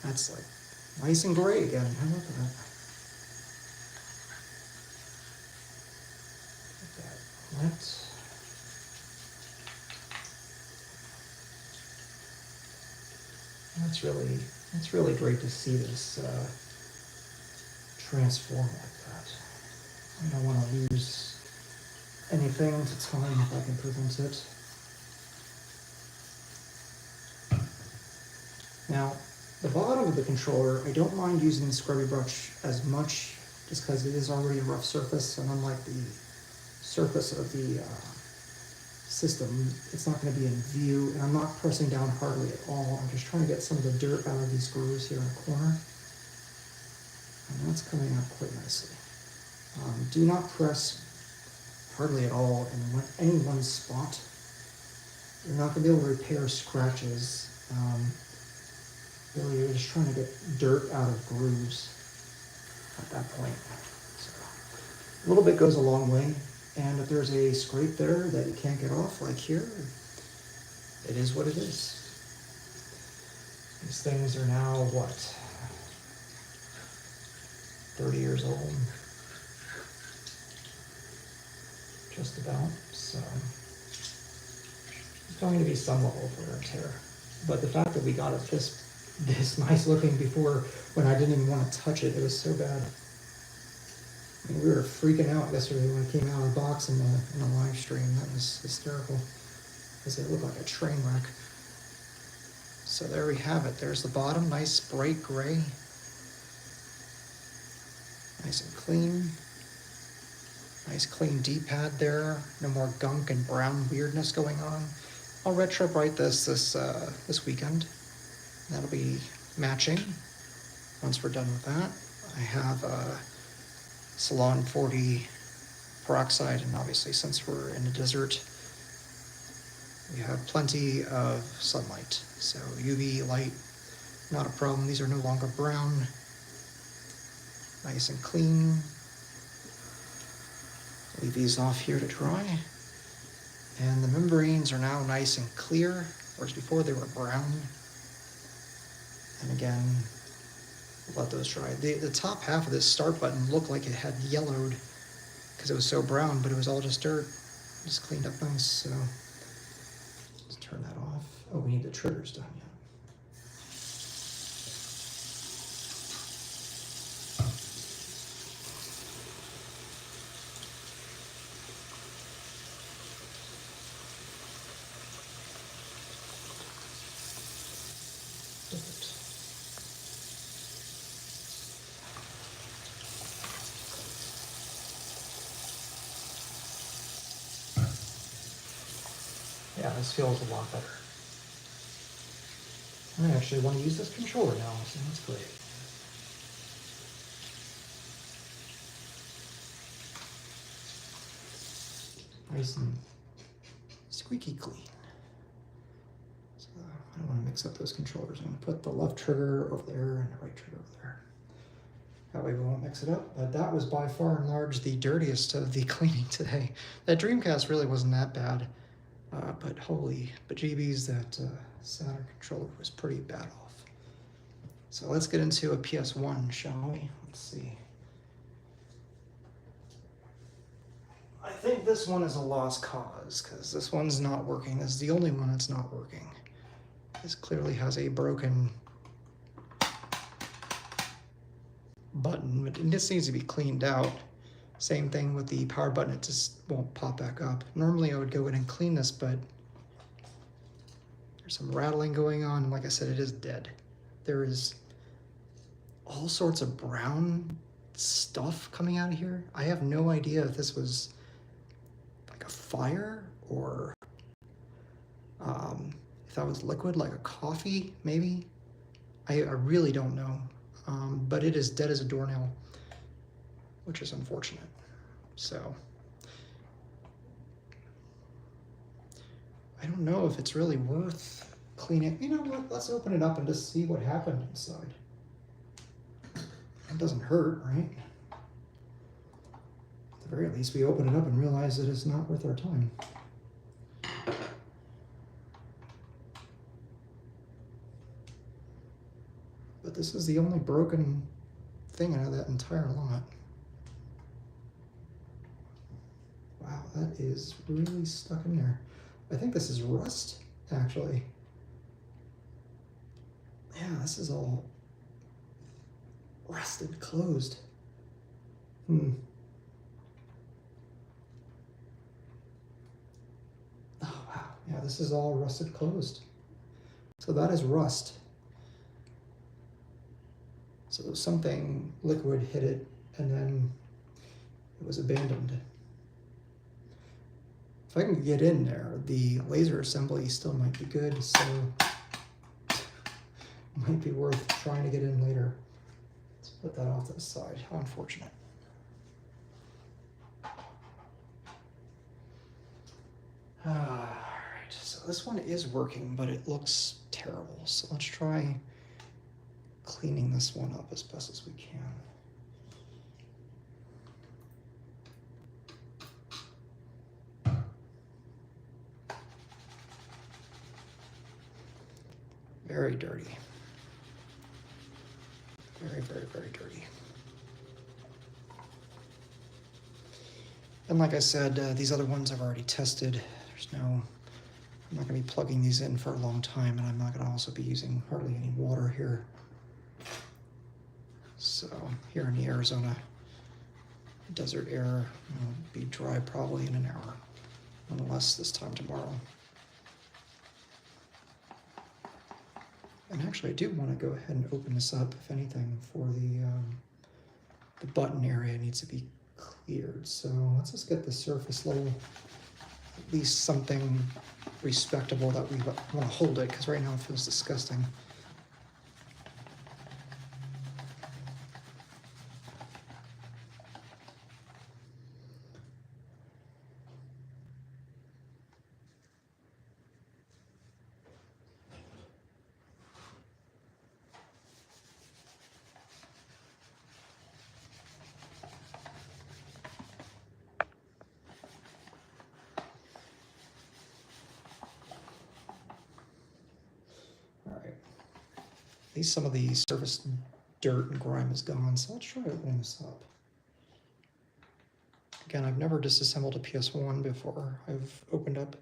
Speaker 1: That's like nice and gray again. How about that? Like that. That's really great to see this transform like that. I don't want to lose anything to time if I can prevent it. Now, the bottom of the controller, I don't mind using the scrubby brush as much just because it is already a rough surface, and unlike the surface of the system, it's not going to be in view, and I'm not pressing down hardly at all. I'm just trying to get some of the dirt out of these grooves here in the corner, and that's coming out quite nicely. Do not press hardly at all in any one spot. You're not going to be able to repair scratches. Really, you're just trying to get dirt out of grooves at that point. So, a little bit goes a long way, and if there's a scrape there that you can't get off, like here, it is what it is. These things are now, what, 30 years old? Just about, so it's going to be some level of wear and tear. But the fact that we got it this nice looking before, when I didn't even want to touch it, it was so bad. I mean, we were freaking out yesterday when it came out of the box in the live stream. That was hysterical, because it looked like a train wreck. So there we have it. There's the bottom, nice bright gray, nice and clean. Nice clean D-pad there. No more gunk and brown weirdness going on. I'll retro bright this weekend. That'll be matching once we're done with that. I have Salon 40 peroxide, and obviously since we're in the desert, we have plenty of sunlight. So UV light, not a problem. These are no longer brown. Nice and clean. Leave these off here to dry. And the membranes are now nice and clear, whereas before they were brown. And again, let those dry. The top half of this start button looked like it had yellowed because it was so brown, but it was all just dirt. Just cleaned up nice, so let's turn that off. Oh, we need the triggers done yet. Yeah, this feels a lot better. I actually want to use this controller now, so that's great. Nice and squeaky clean. So I don't want to mix up those controllers. I'm going to put the left trigger over there and the right trigger over there. That way we won't mix it up. But that was by far and large the dirtiest of the cleaning today. That Dreamcast really wasn't that bad. But holy bejeebies, that Saturn controller was pretty bad off. So let's get into a PS1, shall we? Let's see. I think this one is a lost cause, because this one's not working. This is the only one that's not working. This clearly has a broken button, but this needs to be cleaned out. Same thing with the power button, it just won't pop back up. Normally I would go in and clean this, but there's some rattling going on, and like I said, it is dead. There is all sorts of brown stuff coming out of here. I have no idea if this was like a fire or if that was liquid, like a coffee, maybe. I really don't know. But it is dead as a doornail, which is unfortunate. So I don't know if it's really worth cleaning. You know what? Let's open it up and just see what happened inside. It doesn't hurt, right? At the very least, we open it up and realize that it's not worth our time. But this is the only broken thing out of that entire lot. Wow, that is really stuck in there. I think this is rust, actually. Yeah, this is all rusted closed. Oh, wow. Yeah, this is all rusted closed. So that is rust. So something liquid hit it and then it was abandoned. If I can get in there, the laser assembly still might be good, so it might be worth trying to get in later. Let's put that off to the side. How unfortunate. Alright, so this one is working, but it looks terrible. So let's try cleaning this one up as best as we can. Very dirty. Very, very, very dirty. And like I said, these other ones I've already tested. I'm not going to be plugging these in for a long time, and I'm not going to also be using hardly any water here. So here in the Arizona desert air, it'll be dry probably in an hour, unless this time tomorrow. And actually, I do want to go ahead and open this up, if anything, for the button area needs to be cleared. So let's just get the surface level, at least something respectable that we want to hold it, because right now it feels disgusting. At least some of the surface dirt and grime is gone, so let's try opening this up. Again, I've never disassembled a PS1 before. I've opened up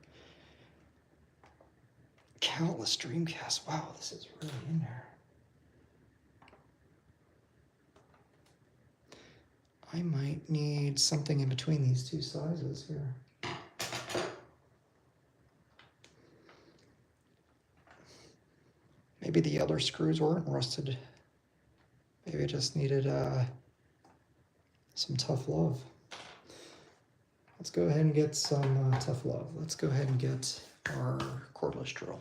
Speaker 1: countless Dreamcasts. Wow, this is really in there. I might need something in between these two sizes here. Maybe the other screws weren't rusted. Maybe I just needed some tough love. Let's go ahead and get some tough love. Let's go ahead and get our cordless drill.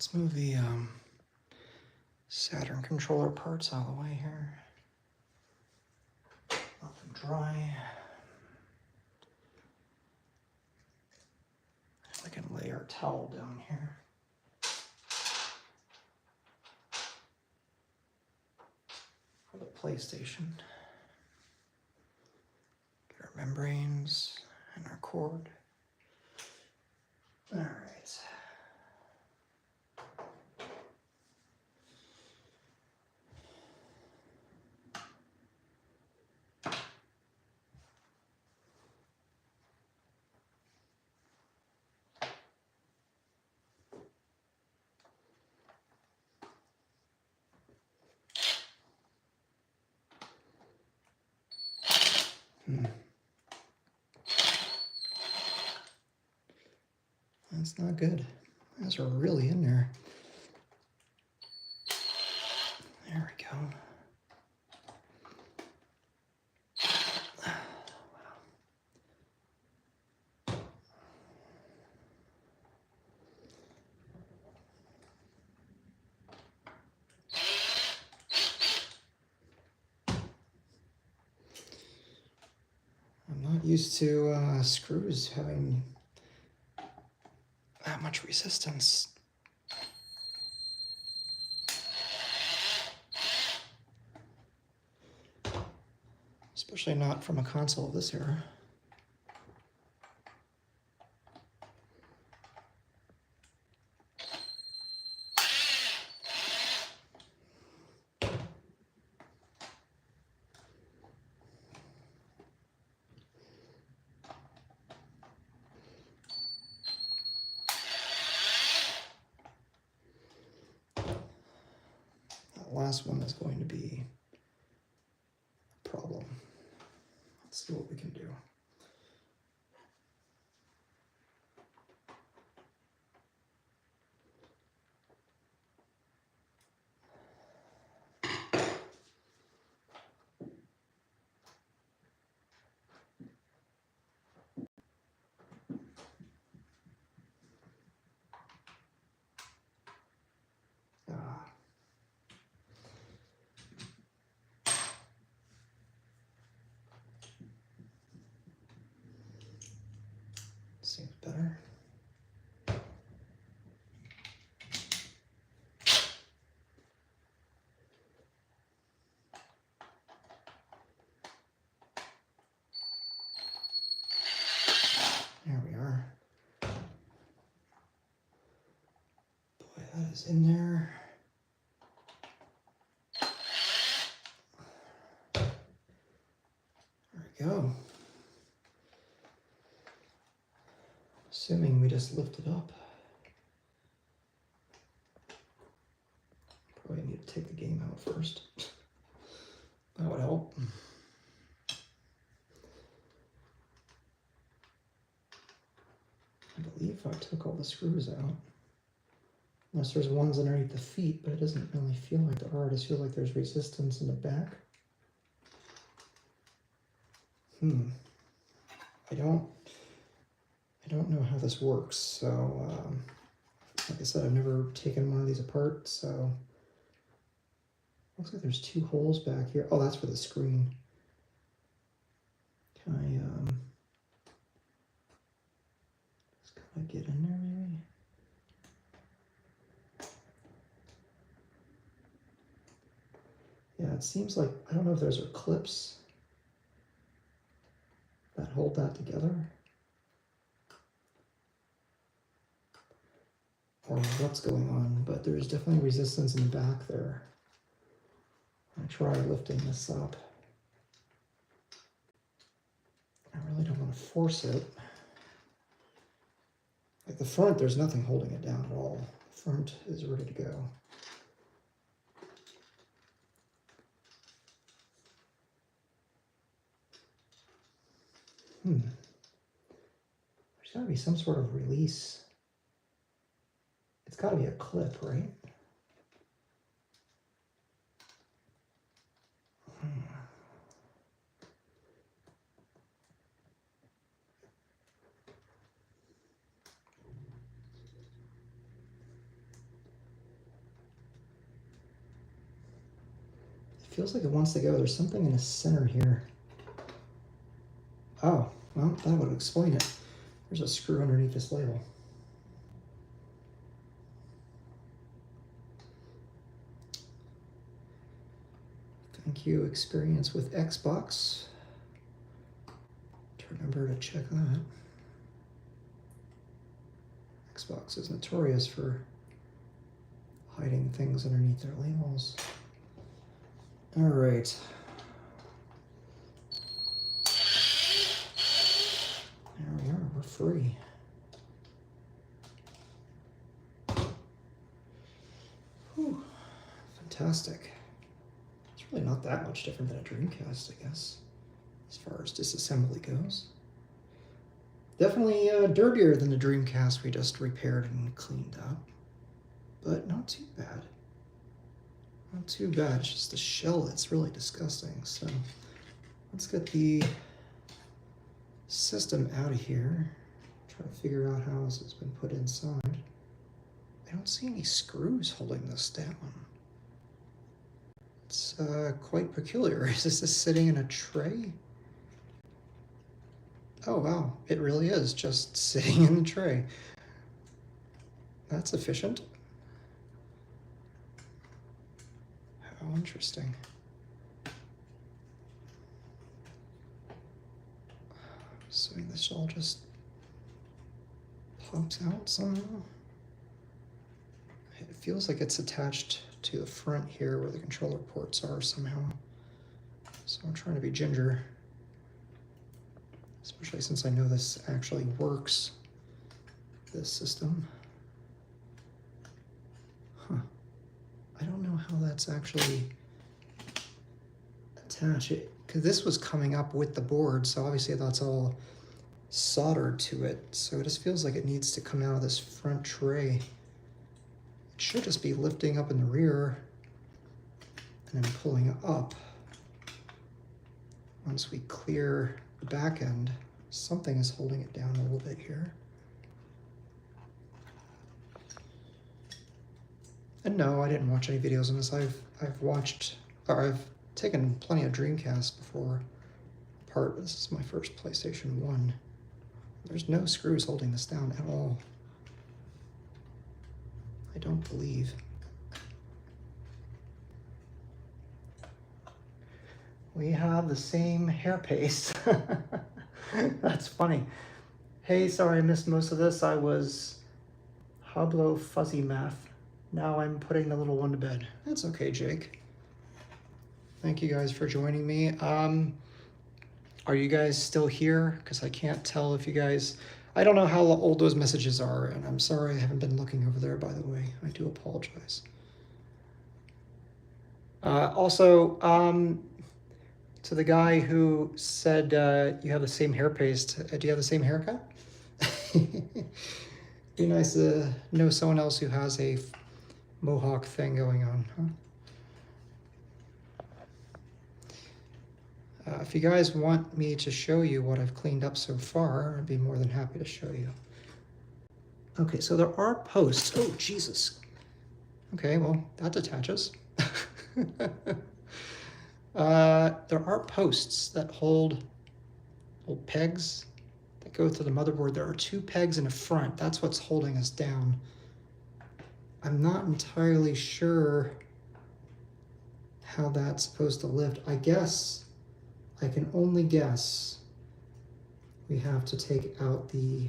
Speaker 1: Let's move the Saturn controller parts out of the way here. Let them dry. I can lay our towel down here. For the PlayStation. Get our membranes and our cord. All right. That's not good. Those are really in there. There we go. I'm not used to screws having that much resistance. Especially not from a console of this era. Last one is going to be a problem. Let's see what we can do. Seems better. There we are. Boy, that is in there. There we go. Assuming we just lift it up. Probably need to take the game out first. That would help. I believe I took all the screws out. Unless there's ones underneath the feet, but it doesn't really feel like there are. It just feels like there's resistance in the back. I don't know how this works, so like I said, I've never taken one of these apart, so looks like there's two holes back here. Oh, that's for the screen. Can I just kind of get in there maybe? Yeah, it seems like, I don't know if those are clips that hold that together, or what's going on, but there's definitely resistance in the back there. I'm gonna try lifting this up. I really don't want to force it. Like the front, there's nothing holding it down at all. The front is ready to go. There's got to be some sort of release. It's got to be a clip, right? feels like it wants to go. There's something in the center here. Oh, well, that would explain it. There's a screw underneath this label. Thank you, Experience with Xbox. To remember to check that. Xbox is notorious for hiding things underneath their labels. All right. There we are, we're free. Whew, fantastic. It's really not that much different than a Dreamcast, I guess, as far as disassembly goes. Definitely dirtier than the Dreamcast we just repaired and cleaned up, but not too bad. Not too bad, it's just the shell that's really disgusting. So let's get the system out of here. Try to figure out how this has been put inside. I don't see any screws holding this down. It's quite peculiar. Is this sitting in a tray? Oh wow, it really is just sitting in the tray. That's efficient. How interesting. So this all just pops out somehow. It feels like it's attached to the front here where the controller ports are somehow. So I'm trying to be ginger, especially since I know this actually works, this system. Huh. I don't know how that's actually attached. Because this was coming up with the board, so obviously that's all soldered to it. So it just feels like it needs to come out of this front tray. It should just be lifting up in the rear and then pulling up. Once we clear the back end, something is holding it down a little bit here. And no, I didn't watch any videos on this. I've watched, or I've taken plenty of Dreamcast before apart. This is my first PlayStation 1. There's no screws holding this down at all. I don't believe. We have the same hair paste. That's funny. Hey, sorry I missed most of this. I was Hoblo Fuzzy Math. Now I'm putting the little one to bed. That's okay, Jake. Thank you guys for joining me. Are you guys still here? Because I can't tell if you guys... I don't know how old those messages are, and I'm sorry I haven't been looking over there, by the way. I do apologize. Also, to the guy who said you have the same hair paste, do you have the same haircut? Be nice to know someone else who has a mohawk thing going on, huh? If you guys want me to show you what I've cleaned up so far, I'd be more than happy to show you. Okay, so there are posts. Oh, Jesus. Okay, well, that detaches. There are posts that hold pegs that go to the motherboard. There are 2 pegs in the front. That's what's holding us down. I'm not entirely sure how that's supposed to lift. I guess, I can only guess, we have to take out the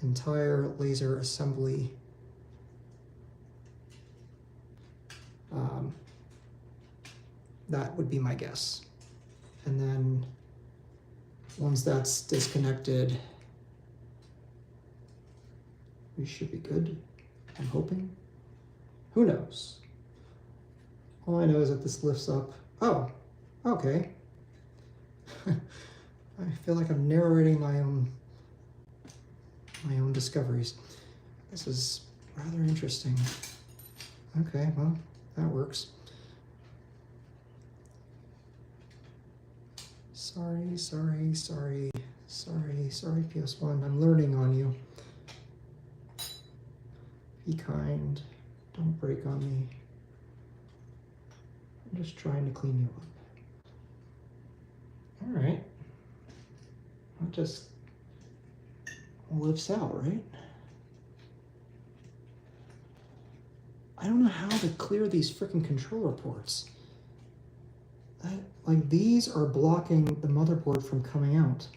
Speaker 1: entire laser assembly. That would be my guess. And then once that's disconnected, we should be good, I'm hoping. Who knows? All I know is that this lifts up. Oh, okay. I feel like I'm narrating my own discoveries. This is rather interesting. Okay, well, that works. Sorry, PS1. I'm learning on you. Be kind. Don't break on me. I'm Just trying to clean you up. All right. That just lifts out, right? I don't know how to clear these freaking controller ports. Like these are blocking the motherboard from coming out.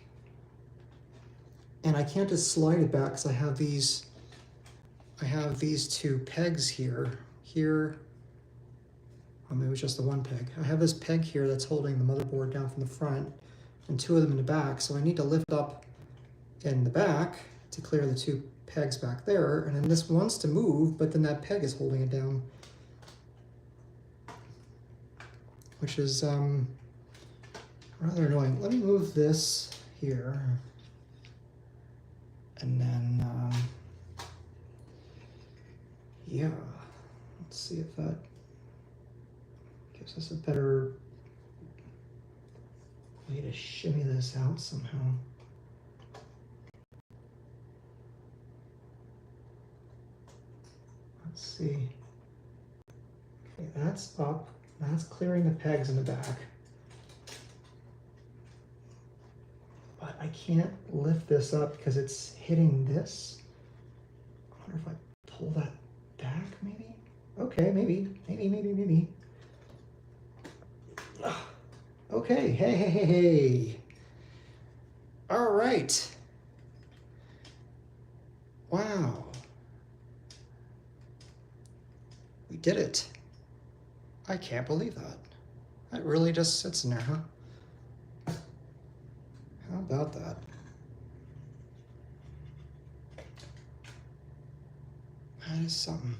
Speaker 1: And I can't just slide it back because I have these two pegs here. Oh, maybe it was just the one peg. I have this peg here that's holding the motherboard down from the front and two of them in the back. So I need to lift up in the back to clear the two pegs back there. And then this wants to move, but then that peg is holding it down. Which is rather annoying. Let me move this here. And then, yeah, let's see if that gives us a better way to shimmy this out somehow. Let's see. Okay, that's up. That's clearing the pegs in the back. But I can't lift this up because it's hitting this. I wonder if I pull that back, maybe? Okay, maybe. Okay, hey. All right. Wow. We did it. I can't believe that. That really just sits in there, huh? How about that? That is something.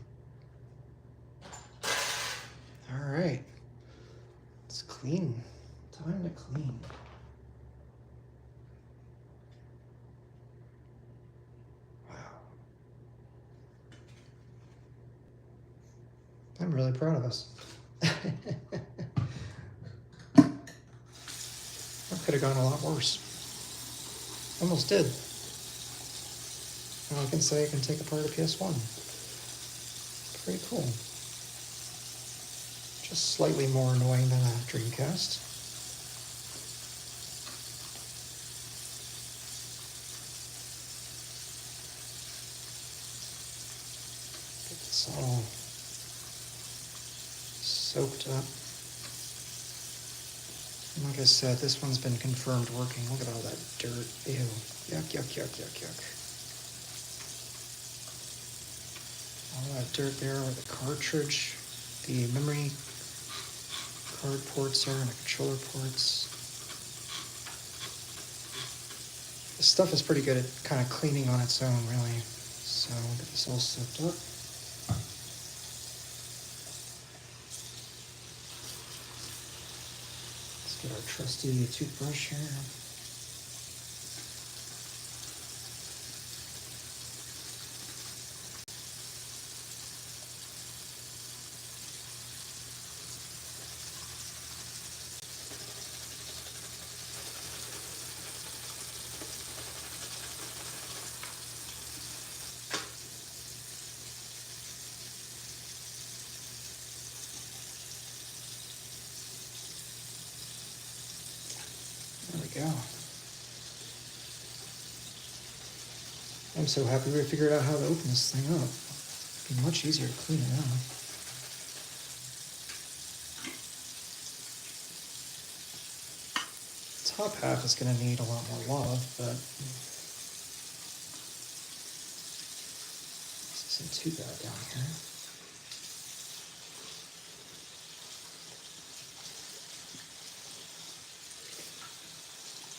Speaker 1: All right. Let's clean. Time to clean. Wow. I'm really proud of us. That could have gone a lot worse. Almost did. Now I can say I can take apart a PS1. Pretty cool. Just slightly more annoying than a Dreamcast. Get this all soaked up. And like I said, this one's been confirmed working. Look at all that dirt. Ew. Yuck. All that dirt there where the cartridge, the memory card ports are, and the controller ports. This stuff is pretty good at kind of cleaning on its own, really. So get this all soaked up. Let's get our trusty toothbrush here. There we go. I'm so happy we figured out how to open this thing up. It'd be much easier to clean it out. The top half is going to need a lot more love, but this isn't too bad down here.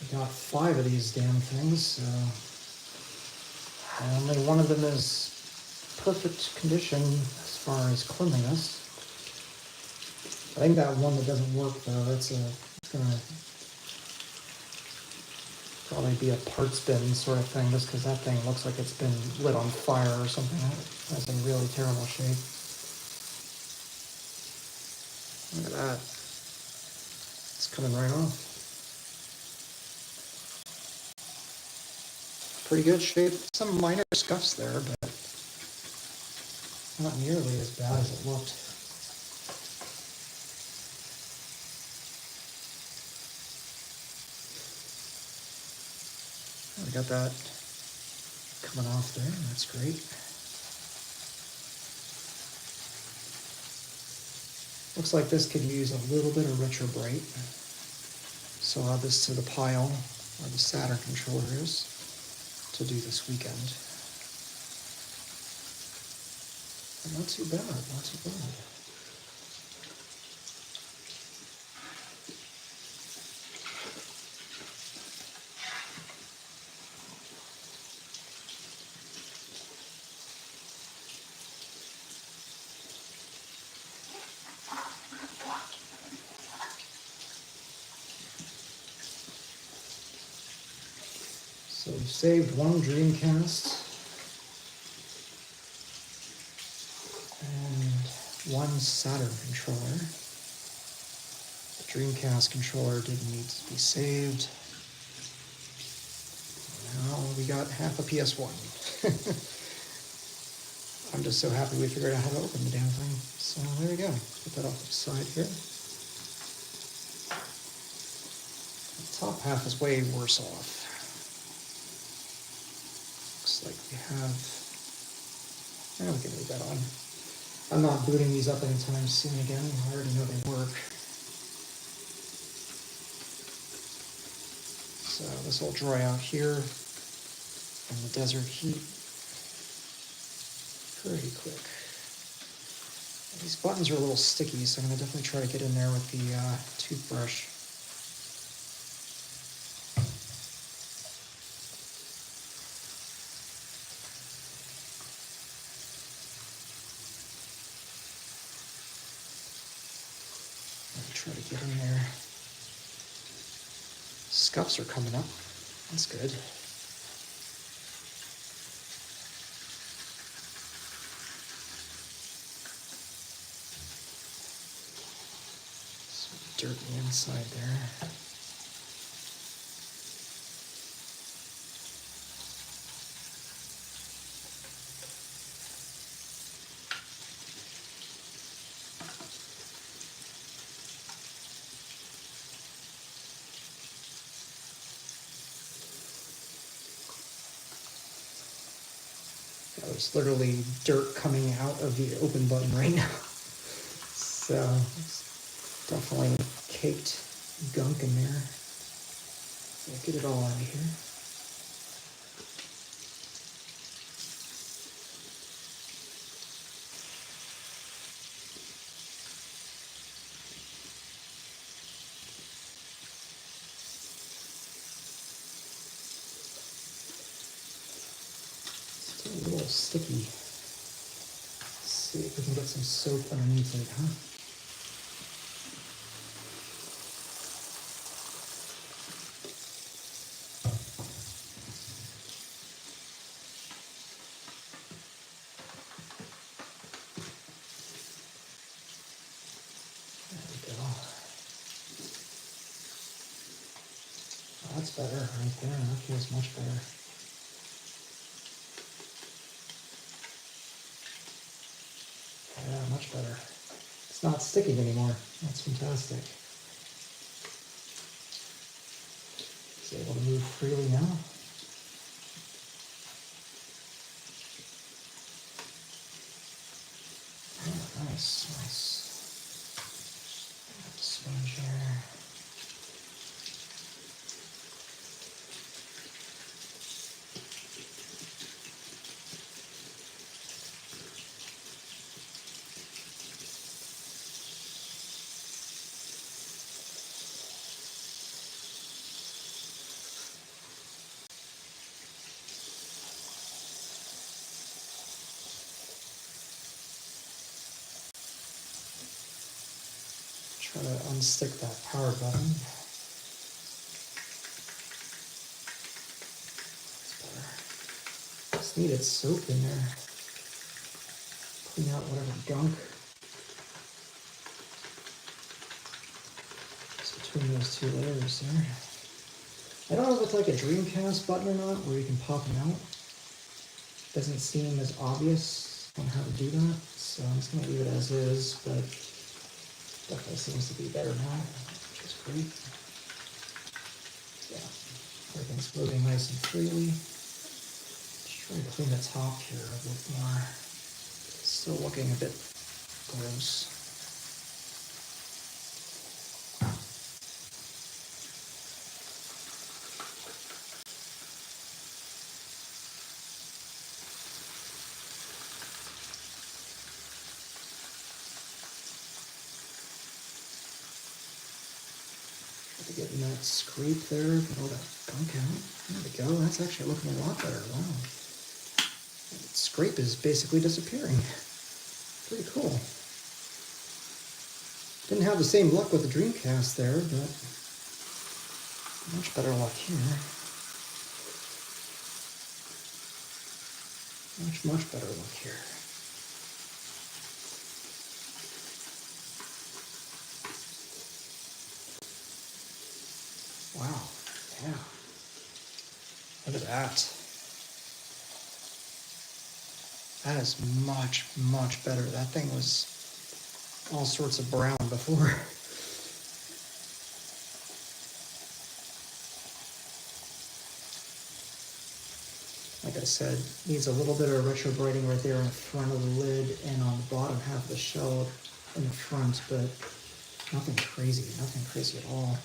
Speaker 1: We got 5 of these damn things, so only one of them is perfect condition as far as cleanliness. I think that one that doesn't work though, it's gonna probably be a parts bin sort of thing, just because that thing looks like it's been lit on fire or something. That's in really terrible shape. Look at that. It's coming right off. Pretty good shape. Some minor scuffs there, but not nearly as bad as it looked. We got that coming off there, that's great. Looks like this could use a little bit of richer bright. So I'll add this to the pile where the Saturn controller is to do this weekend. And not too bad, not too bad. So we've saved one Dreamcast and one Saturn controller. The Dreamcast controller didn't need to be saved. Now we got half a PS1. I'm just so happy we figured out how to open the damn thing. So there we go. Put that off to the side here. The top half is way worse off. Like we have, we can leave that on. I'm not booting these up anytime soon again. I already know they work. So this will dry out here in the desert heat pretty quick. These buttons are a little sticky, so I'm going to definitely try to get in there with the toothbrush. Try to get in there. Scuffs are coming up. That's good. Some dirt on the inside there. There's literally dirt coming out of the open button right now. So it's definitely caked gunk in there. So get it all out of here. Still a little sticky. Let's see if we can get some soap underneath it, huh? That's better right there. That feels much better. Yeah, much better. It's not sticking anymore. That's fantastic. It's able to move freely now. Oh, nice, nice. Sponge here. Try to unstick that power button. That's better. Just needed soap in there. Clean out whatever gunk is between those two layers there. I don't know if it's like a Dreamcast button or not, where you can pop them out. Doesn't seem as obvious on how to do that, so I'm just going to leave it as is, but definitely seems to be better now, which is great. Yeah. Everything's moving nice and freely. Just trying to clean the top here a bit more. Still looking a bit gross. Getting that scrape there, get all that gunk out. There we go. That's actually looking a lot better. Wow. That scrape is basically disappearing. Pretty cool. Didn't have the same luck with the Dreamcast there, but much better luck here. Much better luck here. Wow, yeah. Look at that. That is much better. That thing was all sorts of brown before. Like I said, needs a little bit of retro brighting right there in the front of the lid and on the bottom half of the shell in the front, but nothing crazy at all.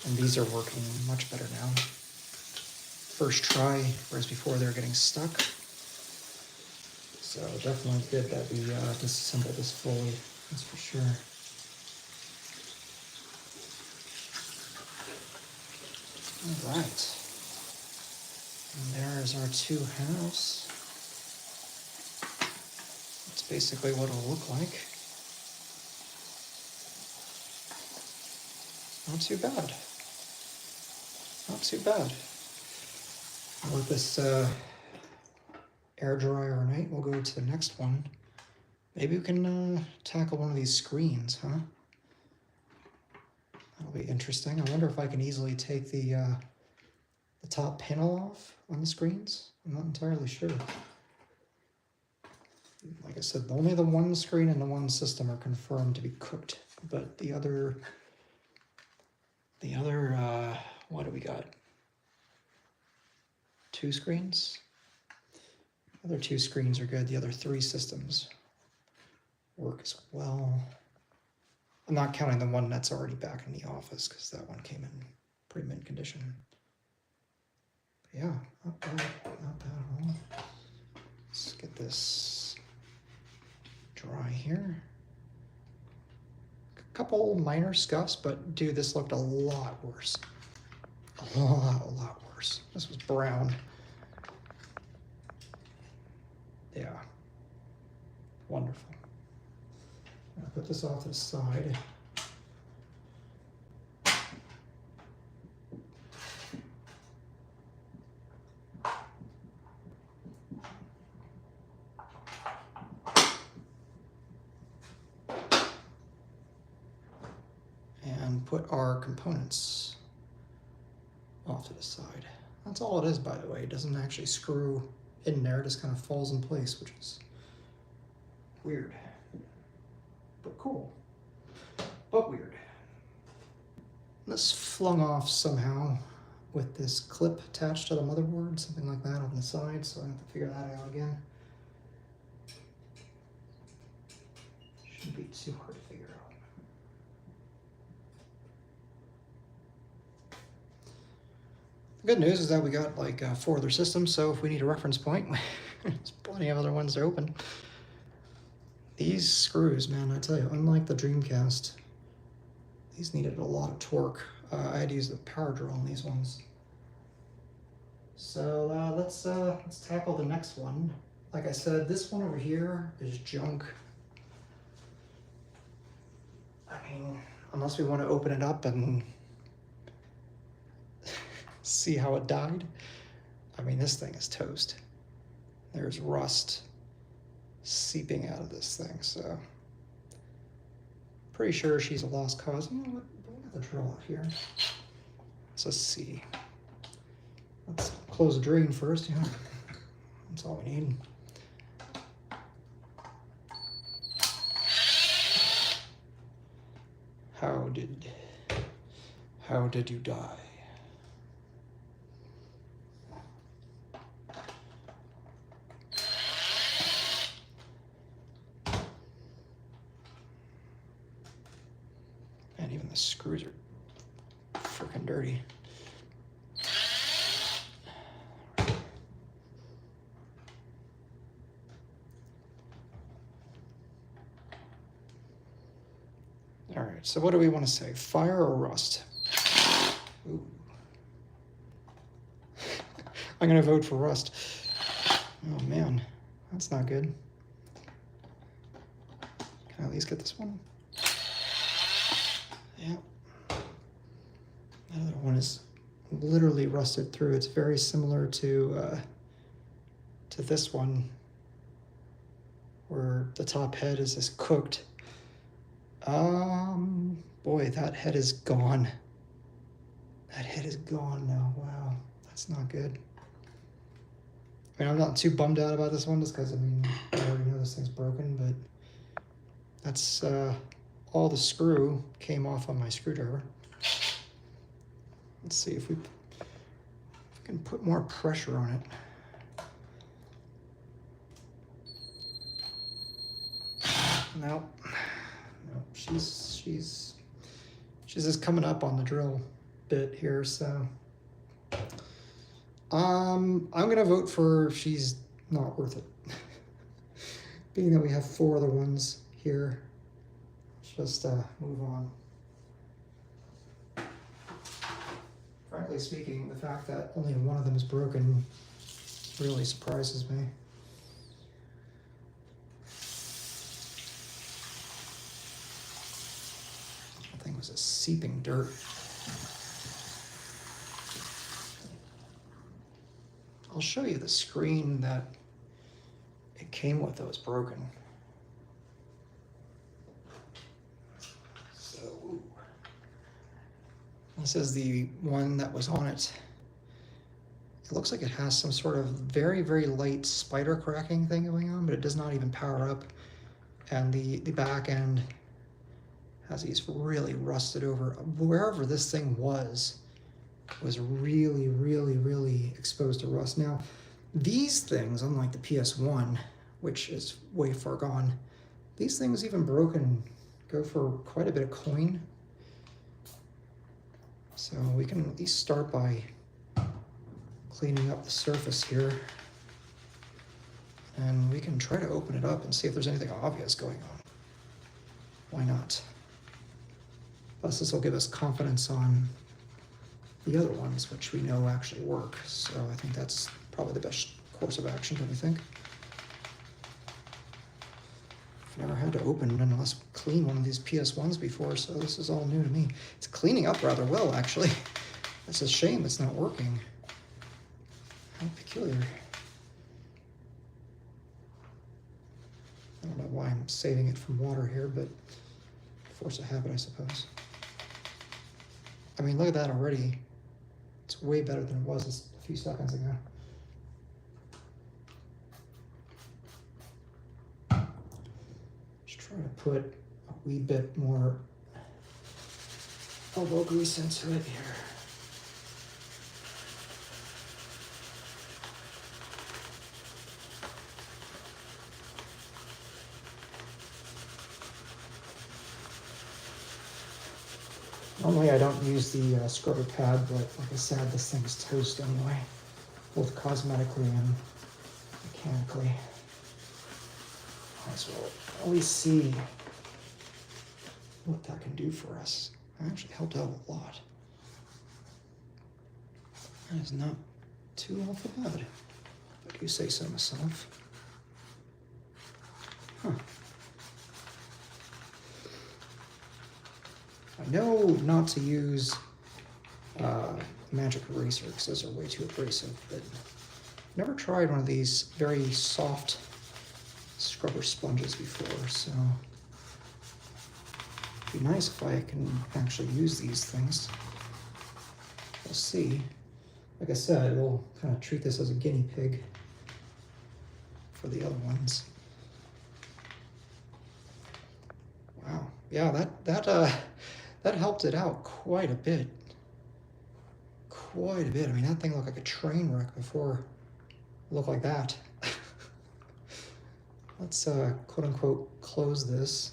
Speaker 1: And these are working much better now. First try, whereas before they were getting stuck. So definitely good that we disassembled this fully, that's for sure. All right. And there's our two halves. That's basically what it'll look like. Not too bad. Not too bad. I'll let this air dry overnight. We'll go to the next one. Maybe we can tackle one of these screens, huh? That'll be interesting. I wonder if I can easily take the top panel off on the screens. I'm not entirely sure. Like I said, only the one screen and the one system are confirmed to be cooked, but the other, what do we got? 2 screens? The other 2 screens are good. The other 3 systems work as well. I'm not counting the one that's already back in the office because that one came in pretty mint condition. But yeah, not bad at all. Let's get this dry here. A couple minor scuffs, but dude, this looked a lot worse. A lot worse. This was brown. Yeah. Wonderful. I'll put this off to the side. And put our components off to the side. That's all it is, by the way. It doesn't actually screw in there, it just kind of falls in place, which is weird. But cool. But weird. This flung off somehow with this clip attached to the motherboard, something like that on the side, so I have to figure that out again. Shouldn't be too hard to figure out. The good news is that we got like 4 other systems, so if we need a reference point, there's plenty of other ones to open. These screws, man, I tell you, unlike the Dreamcast, these needed a lot of torque. I had to use the power drill on these ones. So let's tackle the next one. Like I said, this one over here is junk. I mean, unless we want to open it up and see how it died. I mean, this thing is toast. There's rust seeping out of this thing, so pretty sure she's a lost cause. You know what? We got the drill out here. It's a C. Let's close the drain first. Yeah, that's all we need. How did you die? And even the screws are freaking dirty. All right, so what do we want to say? Fire or rust? Ooh. I'm gonna vote for rust. Oh man, that's not good. Can I at least get this one? Yeah. That other one is literally rusted through. It's very similar to this one, where the top head is just cooked. Boy, that head is gone. That head is gone now. Wow, that's not good. I mean, I'm not too bummed out about this one just because, I mean, I already know this thing's broken, but that's all the screw came off on my screwdriver. Let's see if we can put more pressure on it. Nope. Nope. She's just coming up on the drill bit here, so I'm gonna vote for she's not worth it. Being that we have 4 other ones here, let's just move on. Frankly speaking, the fact that only one of them is broken really surprises me. That thing was a seeping dirt. I'll show you the screen that it came with that was broken. So, this is the one that was on it. It looks like it has some sort of very, very light spider cracking thing going on, but it does not even power up. And the back end has these really rusted over. Wherever this thing was really, really, really exposed to rust. Now, these things, unlike the PS1, which is way far gone, these things, even broken, go for quite a bit of coin. So we can at least start by cleaning up the surface here. And we can try to open it up and see if there's anything obvious going on. Why not? Plus, this will give us confidence on the other ones, which we know actually work. So I think that's probably the best course of action, don't you think? I've never had to open unless clean one of these PS1s before, so this is all new to me. It's cleaning up rather well, actually. It's a shame it's not working. How peculiar. I don't know why I'm saving it from water here, but force of habit, I suppose. I mean, look at that already. It's way better than it was just a few seconds ago. Just try to put a wee bit more elbow grease into it here. Normally I don't use the scrubber pad, but like I said, this thing's toast anyway, both cosmetically and mechanically. Might as well at least see what that can do for us. It actually helped out a lot. That is not too awful bad, if I do say so myself. Huh. I know not to use magic eraser because those are way too abrasive, but I've never tried one of these very soft scrubber sponges before, so it'd be nice if I can actually use these things. We'll see. Like I said, we'll kind of treat this as a guinea pig for the other ones. Wow, yeah, that helped it out quite a bit. quite a bit. I mean, that thing looked like a train wreck before it looked like that. Let's quote unquote close this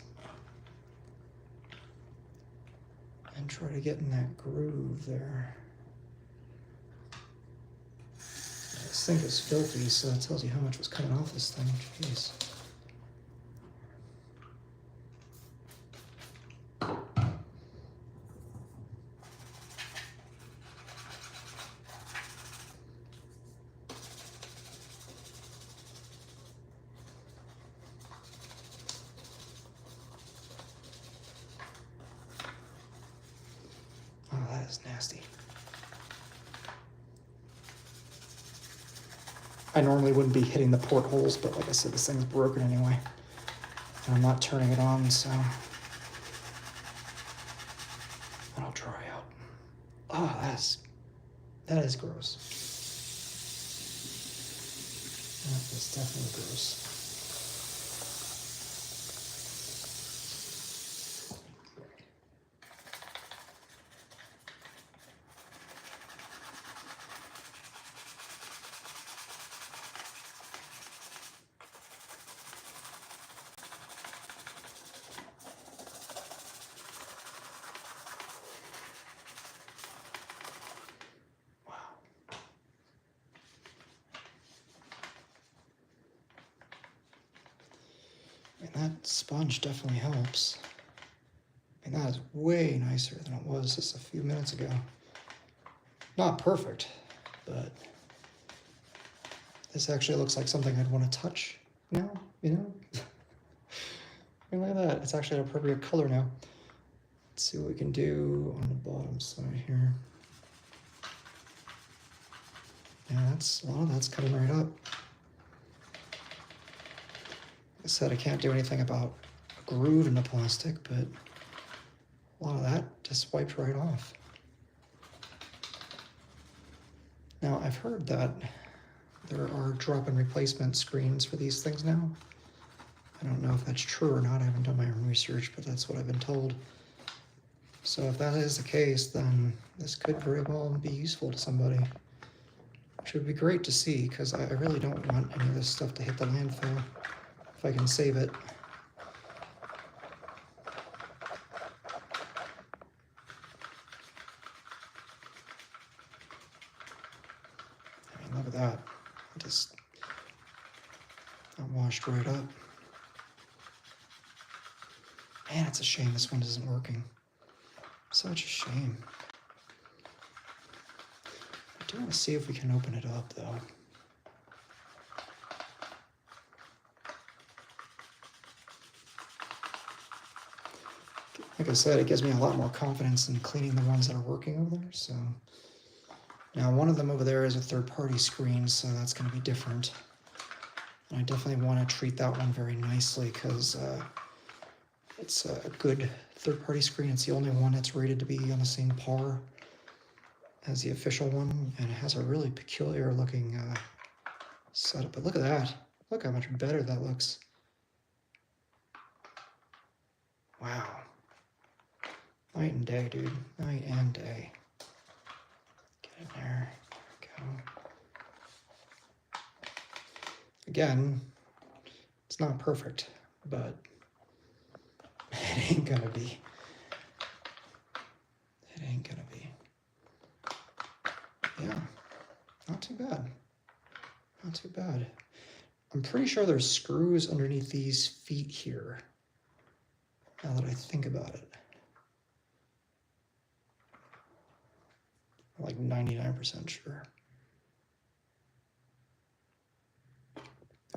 Speaker 1: and try to get in that groove there. This thing is filthy, so that tells you how much was coming off this thing. Jeez. Oh, that is nasty. I normally wouldn't be hitting the portholes, but like I said, this thing's broken anyway. And I'm not turning it on, so it'll dry out. Oh, that is gross. That is definitely gross. That sponge definitely helps. I mean, that is way nicer than it was just a few minutes ago. Not perfect, but this actually looks like something I'd want to touch now, you know? I mean, look at that. It's actually an appropriate color now. Let's see what we can do on the bottom side here. Yeah, a lot of that's coming right up. Like I said, I can't do anything about a groove in the plastic, but a lot of that just wiped right off. Now, I've heard that there are drop-in replacement screens for these things now. I don't know if that's true or not. I haven't done my own research, but that's what I've been told. So if that is the case, then this could very well be useful to somebody, which would be great to see, because I really don't want any of this stuff to hit the landfill if I can save it. I mean, look at that. Just that washed right up. Man, it's a shame this one isn't working. Such a shame. I do want to see if we can open it up, though. Like I said, it gives me a lot more confidence in cleaning the ones that are working over there. So now one of them over there is a third-party screen, so that's going to be different. And I definitely want to treat that one very nicely because it's a good third-party screen. It's the only one that's rated to be on the same par as the official one, and it has a really peculiar-looking setup. But look at that. Look how much better that looks. Wow. Night and day, dude. Night and day. Get in there. There we go. Again, it's not perfect, but it ain't gonna be. It ain't gonna be. Yeah, not too bad. Not too bad. I'm pretty sure there's screws underneath these feet here, now that I think about it. I'm like 99% sure.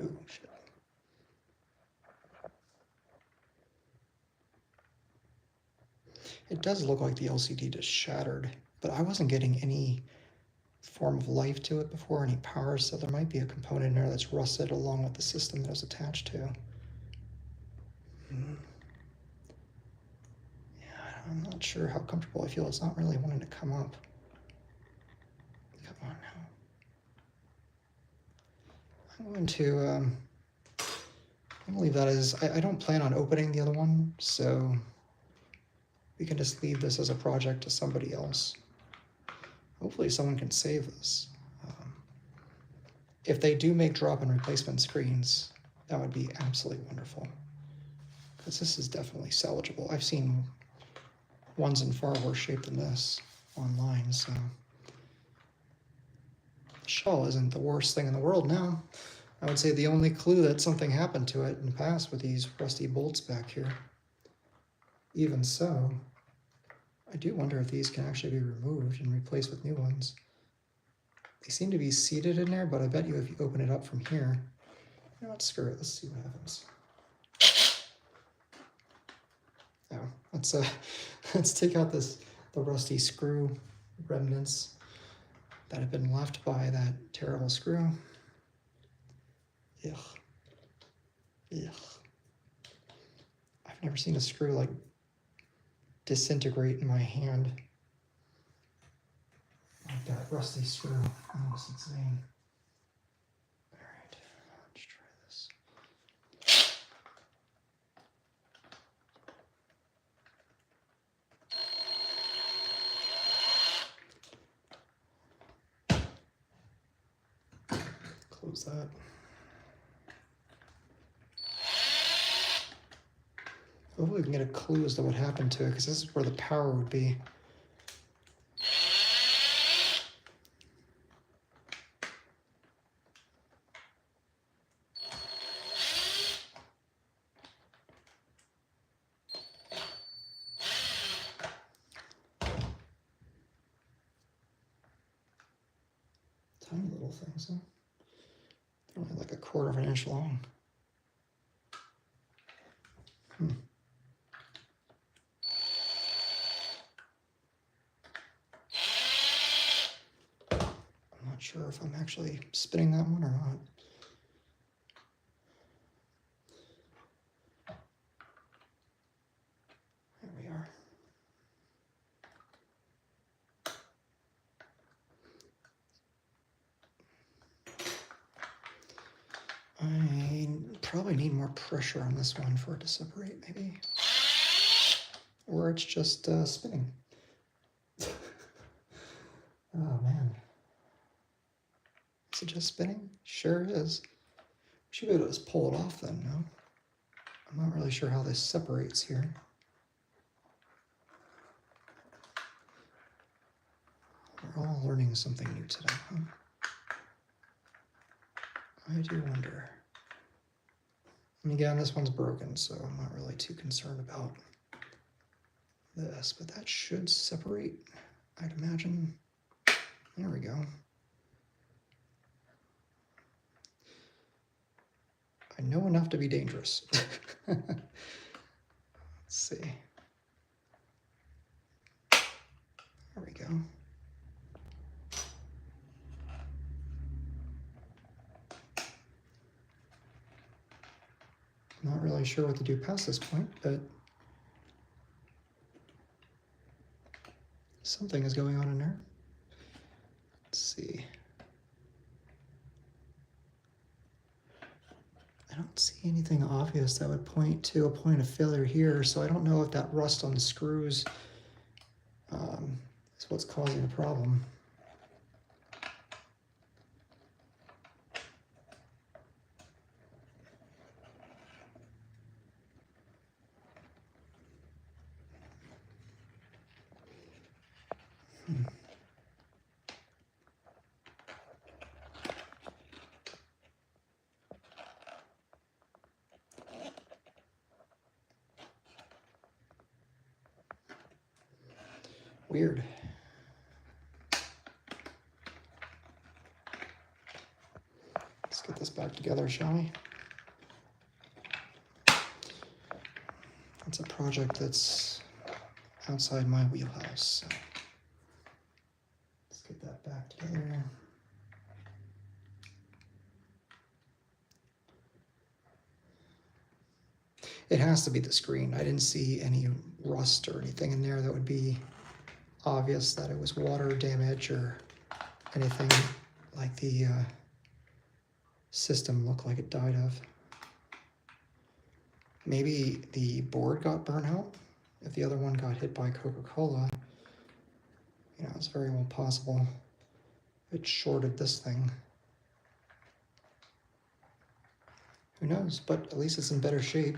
Speaker 1: Oh, shit. It does look like the LCD just shattered, but I wasn't getting any form of life to it before, any power, so there might be a component in there that's rusted along with the system that it was attached to. Yeah, I'm not sure how comfortable I feel. It's not really wanting to come up. Come on now. I'm going to leave that as, I don't plan on opening the other one, so we can just leave this as a project to somebody else. Hopefully someone can save this. If they do make drop-in replacement screens, that would be absolutely wonderful. Because this is definitely salvageable. I've seen ones in far worse shape than this online, so. The shell isn't the worst thing in the world now. I would say the only clue that something happened to it in the past were these rusty bolts back here. Even so, I do wonder if these can actually be removed and replaced with new ones. They seem to be seated in there, but I bet you if you open it up from here, you know what, screw it, let's see what happens. Oh, let's take out the rusty screw remnants that have been left by that terrible screw. Ugh. Ugh. I've never seen a screw like disintegrate in my hand. Like that rusty screw. Oh, it's insane. Alright, let's try this. Close that. Hopefully we can get a clue as to what happened to it, because this is where the power would be. Tiny little things, huh? They're only like 1/4 of an inch long. I'm not sure if I'm actually spinning that one or not. There we are. I probably need more pressure on this one for it to separate, maybe. Or it's just spinning. Oh man. Is it just spinning? Sure is. We should be able to just pull it off then, no? I'm not really sure how this separates here. We're all learning something new today, huh? I do wonder. And again, this one's broken, so I'm not really too concerned about this, but that should separate, I'd imagine. There we go. I know enough to be dangerous. Let's see. There we go. I'm not really sure what to do past this point, but something is going on in there. Let's see. I don't see anything obvious that would point to a point of failure here, so I don't know if that rust on the screws is what's causing the problem. Weird. Let's get this back together, shall we? It's a project that's outside my wheelhouse. So let's get that back together. It has to be the screen. I didn't see any rust or anything in there that would be obvious that it was water damage or anything like the system looked like it died of. Maybe the board got burnt out if the other one got hit by Coca-Cola. You know, it's very well possible it shorted this thing. Who knows, but at least it's in better shape.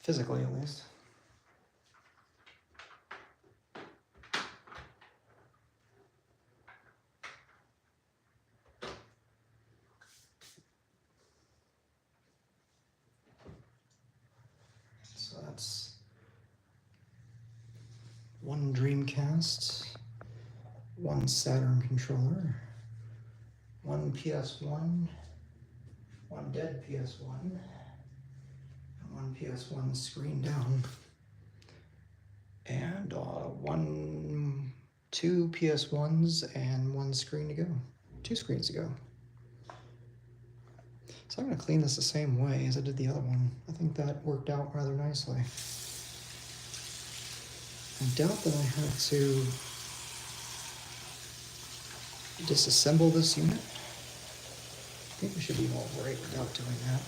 Speaker 1: Physically, at least. So that's one Dreamcast, one Saturn controller, one PS1, one dead PS1, and one PS1 screen down, and two PS1s and one screen to go. 2 screens to go. So I'm going to clean this the same way as I did the other one. I think that worked out rather nicely. I doubt that I have to disassemble this unit. I think we should be all right without doing that.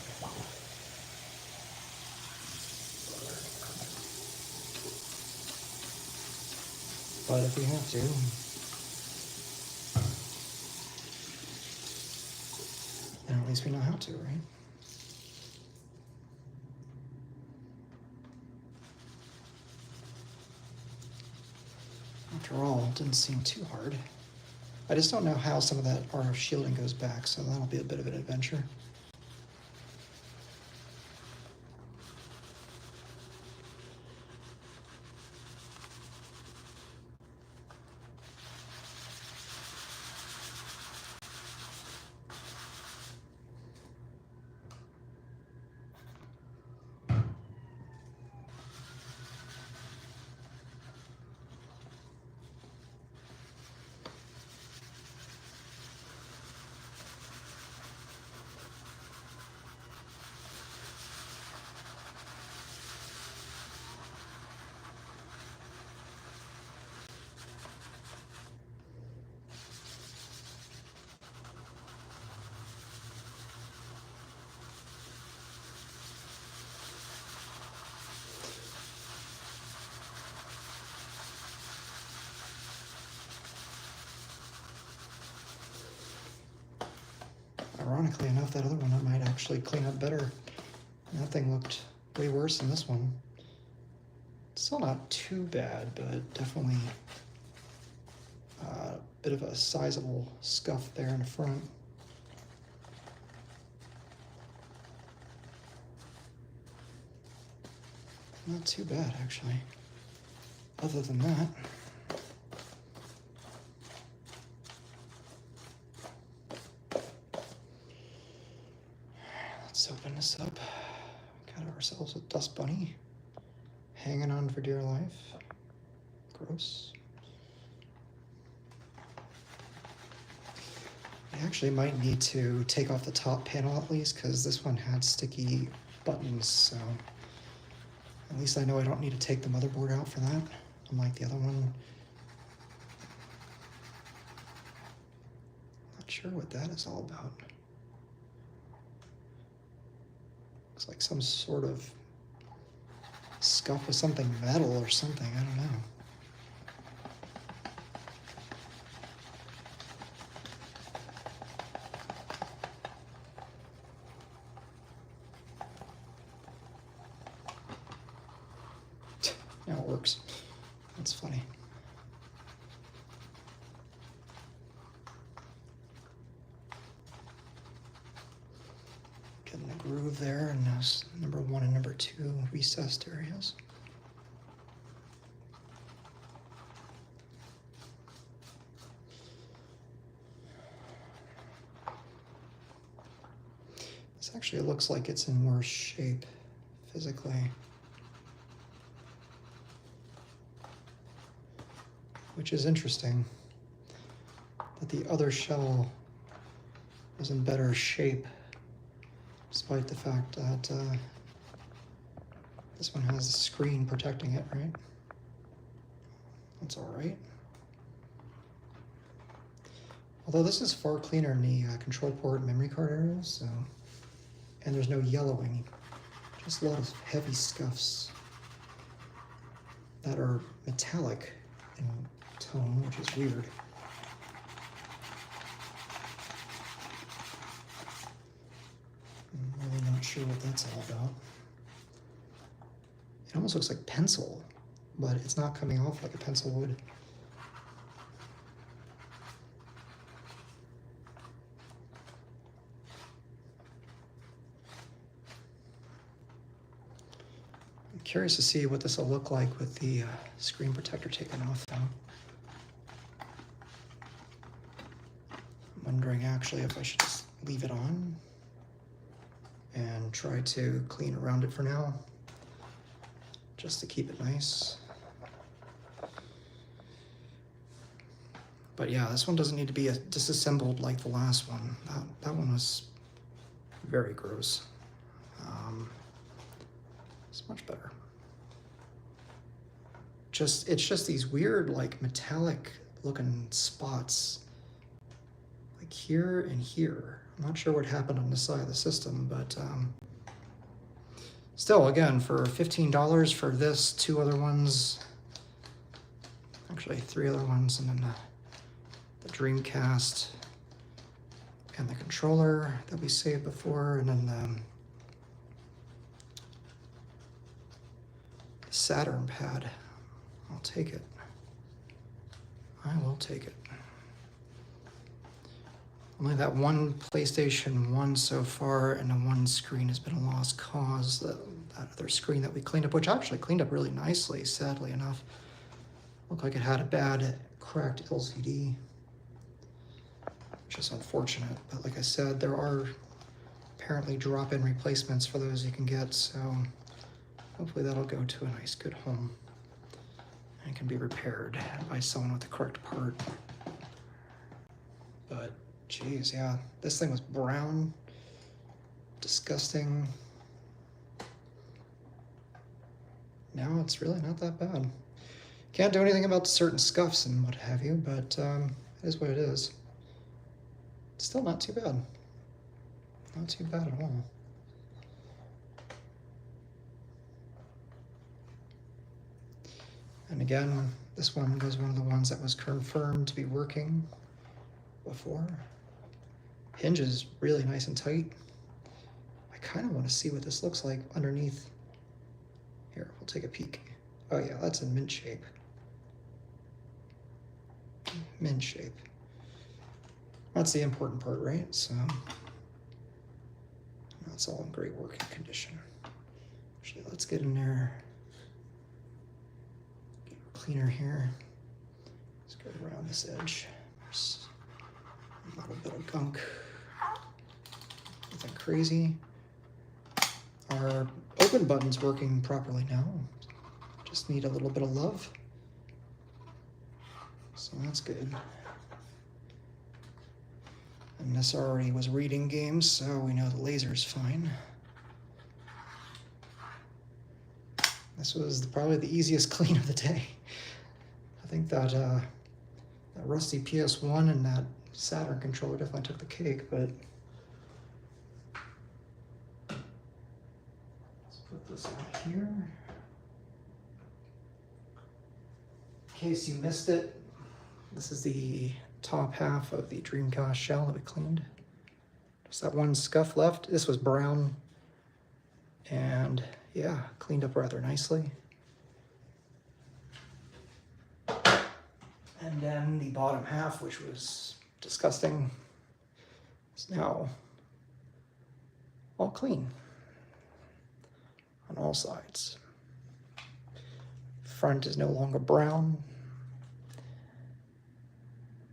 Speaker 1: But if we have to, then at least we know how to, right? After all, it didn't seem too hard. I just don't know how some of that RF shielding goes back, so that'll be a bit of an adventure. Ironically enough, that other one I might actually clean up better. That thing looked way worse than this one. Still not too bad, but definitely a bit of a sizable scuff there in the front. Not too bad, actually. Other than that, let's open this up. Got ourselves a dust bunny hanging on for dear life. Gross. I actually might need to take off the top panel at least, because this one had sticky buttons, so at least I know I don't need to take the motherboard out for that, unlike the other one. Not sure what that is all about. Looks like some sort of scuff with something metal or something, I don't know. Now it works. That's funny. Getting the groove there in those number 1 and number 2 recessed areas. This actually looks like it's in worse shape physically. Which is interesting, that the other shell was in better shape, despite the fact that this one has a screen protecting it, right? That's all right. Although this is far cleaner in the control port and memory card areas, so, and there's no yellowing, just a lot of heavy scuffs. that are metallic in tone, which is weird. I'm really not sure what that's all about. It almost looks like pencil, but it's not coming off like a pencil would. I'm curious to see what this will look like with the screen protector taken off though. I'm wondering actually if I should just leave it on and try to clean around it for now, just to keep it nice. But yeah, this one doesn't need to be disassembled like the last one. That one was very gross. It's much better. It's just these weird, like, metallic looking spots, like here and here. I'm not sure what happened on this side of the system, but still, again, for $15 for this, 2 other ones, actually 3 other ones, and then the Dreamcast and the controller that we saved before, and then the Saturn pad. I'll take it. I will take it. Only that one PlayStation 1 so far, and the one screen has been a lost cause. That other screen that we cleaned up, which actually cleaned up really nicely, sadly enough. Looked like it had a bad cracked LCD, which is unfortunate. But like I said, there are apparently drop-in replacements for those you can get, so hopefully that'll go to a nice, good home and can be repaired by someone with the correct part. But geez, yeah, this thing was brown, disgusting. Now it's really not that bad. Can't do anything about certain scuffs and what have you, but it is what it is. It's still not too bad. Not too bad at all. And again, this one was one of the ones that was confirmed to be working before. Hinge is really nice and tight. I kind of want to see what this looks like underneath. Here, we'll take a peek. Oh yeah, that's in mint shape. Mint shape. That's the important part, right? So that's all in great working condition. Actually, let's get in there. Get cleaner here. Let's go around this edge. There's a little bit of gunk. Nothing crazy. Our open button's working properly now. Just need a little bit of love. So that's good. And this already was reading games, so we know the laser's fine. This was probably the easiest clean of the day. I think that rusty PS1 and that Saturn controller definitely took the cake, but let's put this out here. In case you missed it, this is the top half of the Dreamcast shell that we cleaned. Just that one scuff left. This was brown, and yeah, cleaned up rather nicely. And then the bottom half, which was disgusting, is now all clean on all sides. Front is no longer brown.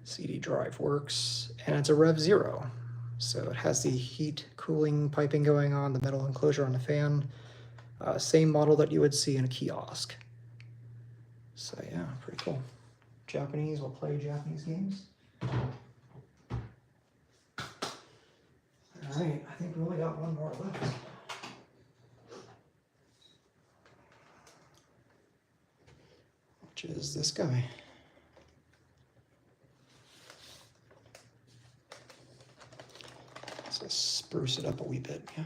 Speaker 1: CD drive works, and it's a Rev 0. So it has the heat cooling piping going on, the metal enclosure on the fan. Same model that you would see in a kiosk. So yeah, pretty cool. Japanese will play Japanese games. All right, I think we only got one more left. Which is this guy. Let's spruce it up a wee bit, yeah.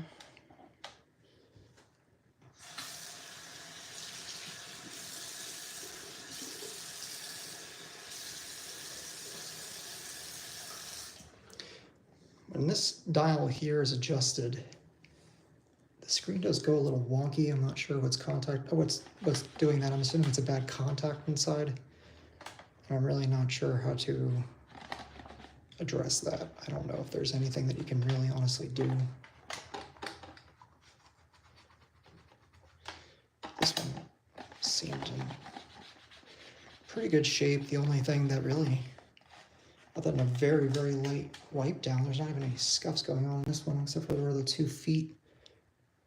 Speaker 1: this dial here is adjusted, the screen does go a little wonky. I'm not sure what's what's doing that. I'm assuming it's a bad contact inside. And I'm really not sure how to address that. I don't know if there's anything that you can really honestly do. This one seemed in pretty good shape. The only thing that really, other than a very, very light wipe down, there's not even any scuffs going on in this one, except for where the 2 feet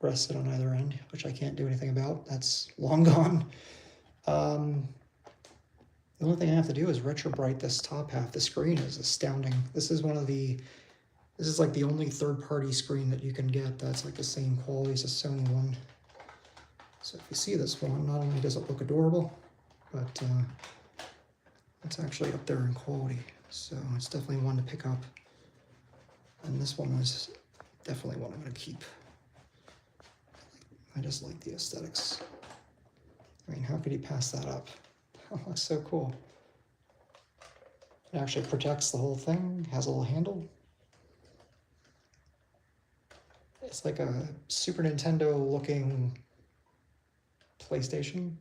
Speaker 1: rested on either end, which I can't do anything about. That's long gone. The only thing I have to do is retro bright this top half. The screen is astounding. This is like the only third-party screen that you can get that's like the same quality as a Sony one. So if you see this one, not only does it look adorable, but it's actually up there in quality. So it's definitely one to pick up. And this one was definitely one I'm going to keep. I just like the aesthetics. I mean, how could you pass that up? Oh, looks so cool. It actually protects the whole thing, has a little handle. It's like a Super Nintendo looking PlayStation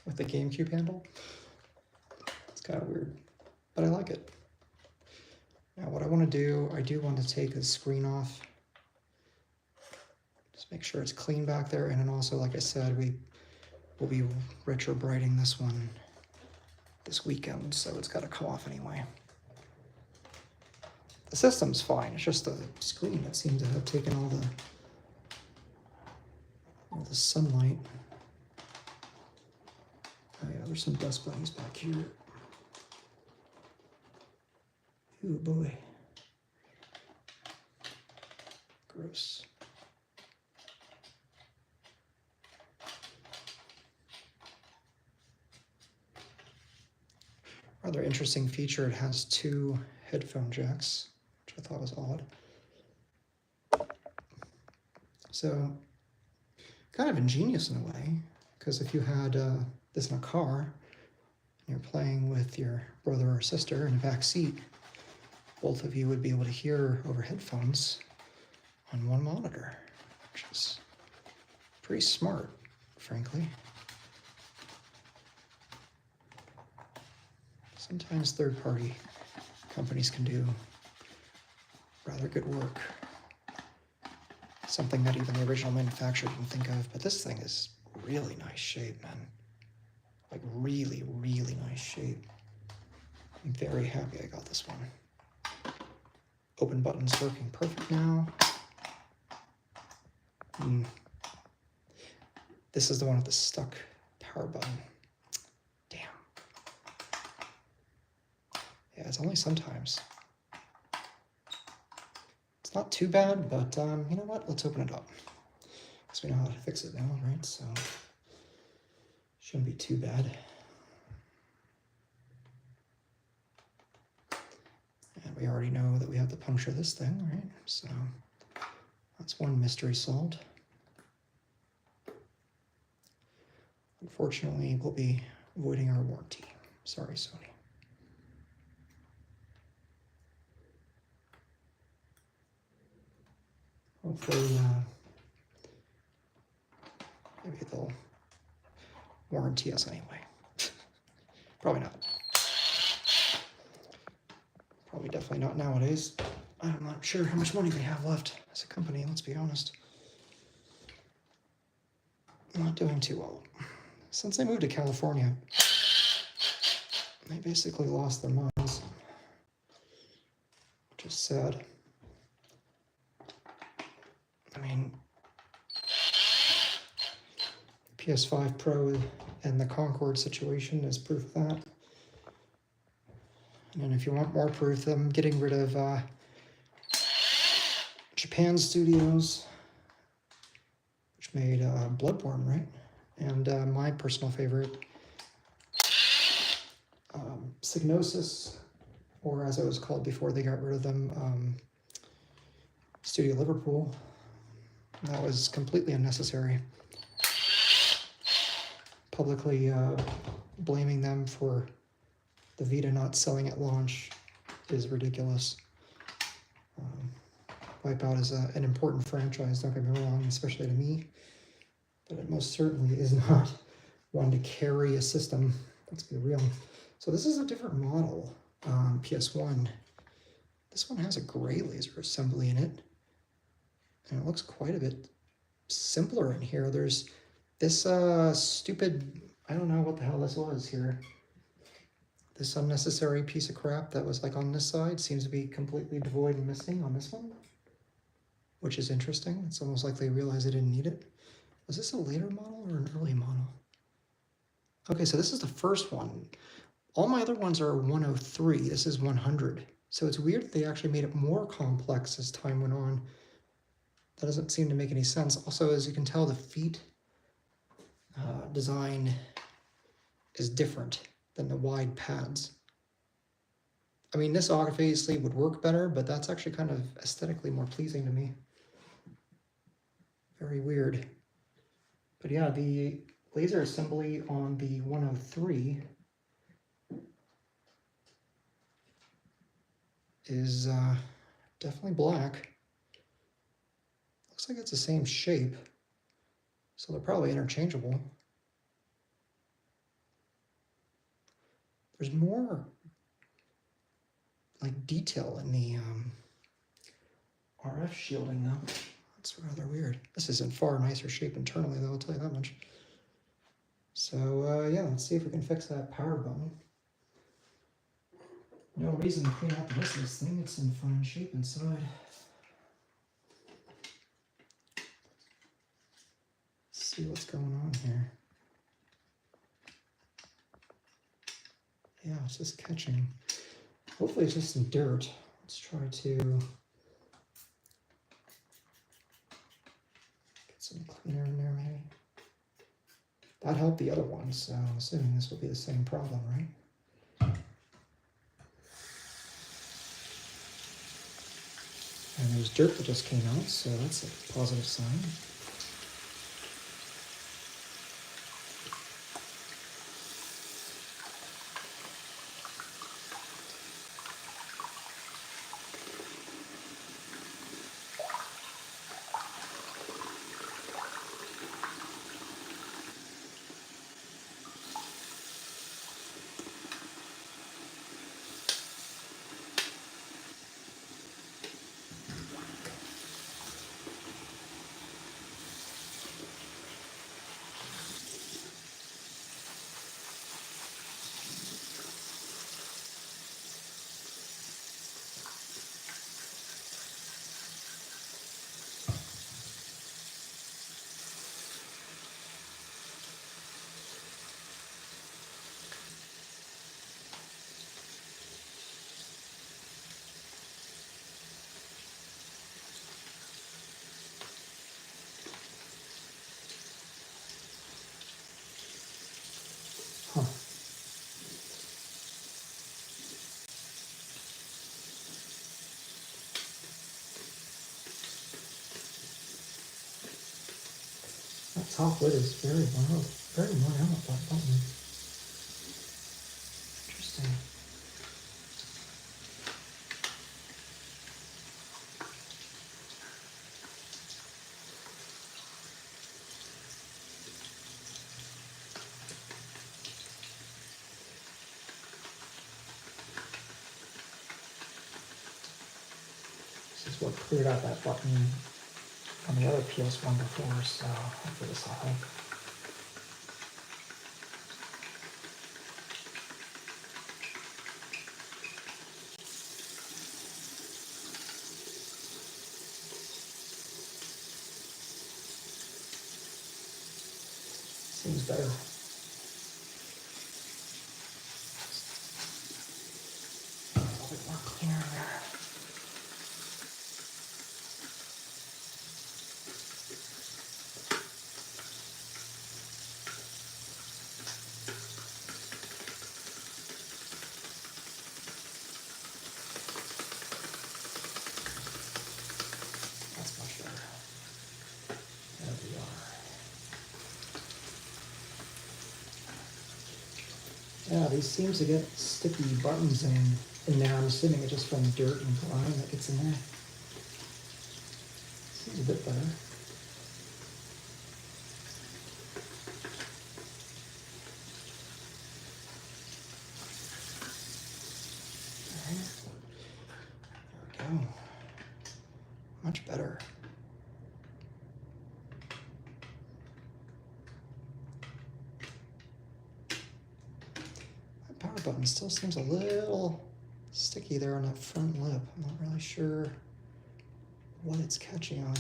Speaker 1: with the GameCube handle. It's kind of weird, but I like it. Now what I want to do, I do want to take the screen off. Just make sure it's clean back there, and then also, like I said, we'll be retro brighting this one this weekend, so it's got to come off anyway. The system's fine, it's just the screen that seems to have taken all the sunlight. Oh yeah, there's some dust bunnies back here. Ooh boy. Gross. Rather interesting feature, it has 2 headphone jacks, which I thought was odd. So, kind of ingenious in a way, because if you had this in a car, and you're playing with your brother or sister in a back seat, both of you would be able to hear over headphones on one monitor, which is pretty smart, frankly. Sometimes third-party companies can do rather good work. Something that even the original manufacturer didn't think of, but this thing is really nice shape, man. Like really, really nice shape. I'm very happy I got this one. Open button's working perfect now. This is the one with the stuck power button. Damn. Yeah, it's only sometimes. It's not too bad, but you know what? Let's open it up. Because we know how to fix it now, right? So, shouldn't be too bad. And we already know that we have to puncture this thing, right? So, that's one mystery solved. Unfortunately, we'll be voiding our warranty. Sorry, Sony. Hopefully, maybe they'll warranty us anyway. Probably not. Probably definitely not nowadays. I'm not sure how much money they have left as a company, let's be honest. Not doing too well. Since they moved to California, they basically lost their minds, which is sad. I mean, PS5 Pro and the Concord situation is proof of that. And then if you want more proof, I'm getting rid of Japan Studios, which made Bloodborne, right? And my personal favorite, Psygnosis, or as it was called before they got rid of them, Studio Liverpool. That was completely unnecessary. Publicly blaming them for the Vita not selling at launch is ridiculous. Wipeout is an important franchise, don't get me wrong, especially to me. But it most certainly is not one to carry a system. Let's be real. So this is a different model on PS1. This one has a gray laser assembly in it. And it looks quite a bit simpler in here. There's this stupid, I don't know what the hell this was here. This unnecessary piece of crap that was like on this side seems to be completely devoid and missing on this one, which is interesting. It's almost like they realized they didn't need it. Was this a later model or an early model? Okay, so this is the first one. All my other ones are 103. This is 100. So it's weird that they actually made it more complex as time went on. That doesn't seem to make any sense. Also, as you can tell, the feet design is different than the wide pads. I mean, this obviously would work better, but that's actually kind of aesthetically more pleasing to me. Very weird. But yeah, the laser assembly on the 103 is definitely black. Looks like it's the same shape, so they're probably interchangeable. There's more like detail in the RF shielding though. That's rather weird. This is in far nicer shape internally though, I'll tell you that much. So yeah, let's see if we can fix that power button. No reason to clean out the rest of this thing. It's in fine shape inside. Let's see what's going on here. Yeah, it's just catching. Hopefully it's just some dirt. Let's try to get some cleaner in there maybe. That helped the other one, so I'm assuming this will be the same problem, right? And there's dirt that just came out, so that's a positive sign. Huh. That top lid is very loud, very worn out, that button. Interesting. This is what cleared out that button on the other PS1 before, so hopefully this will help. Seems better. A little bit more cleaner there. That's much better. There we are. Yeah, these seems to get sticky buttons in there. I'm assuming it's just from dirt and grime that gets in there. bit better. There we go. Much better. That power button still seems a little sticky there on that front lip. I'm not really sure what it's catching on.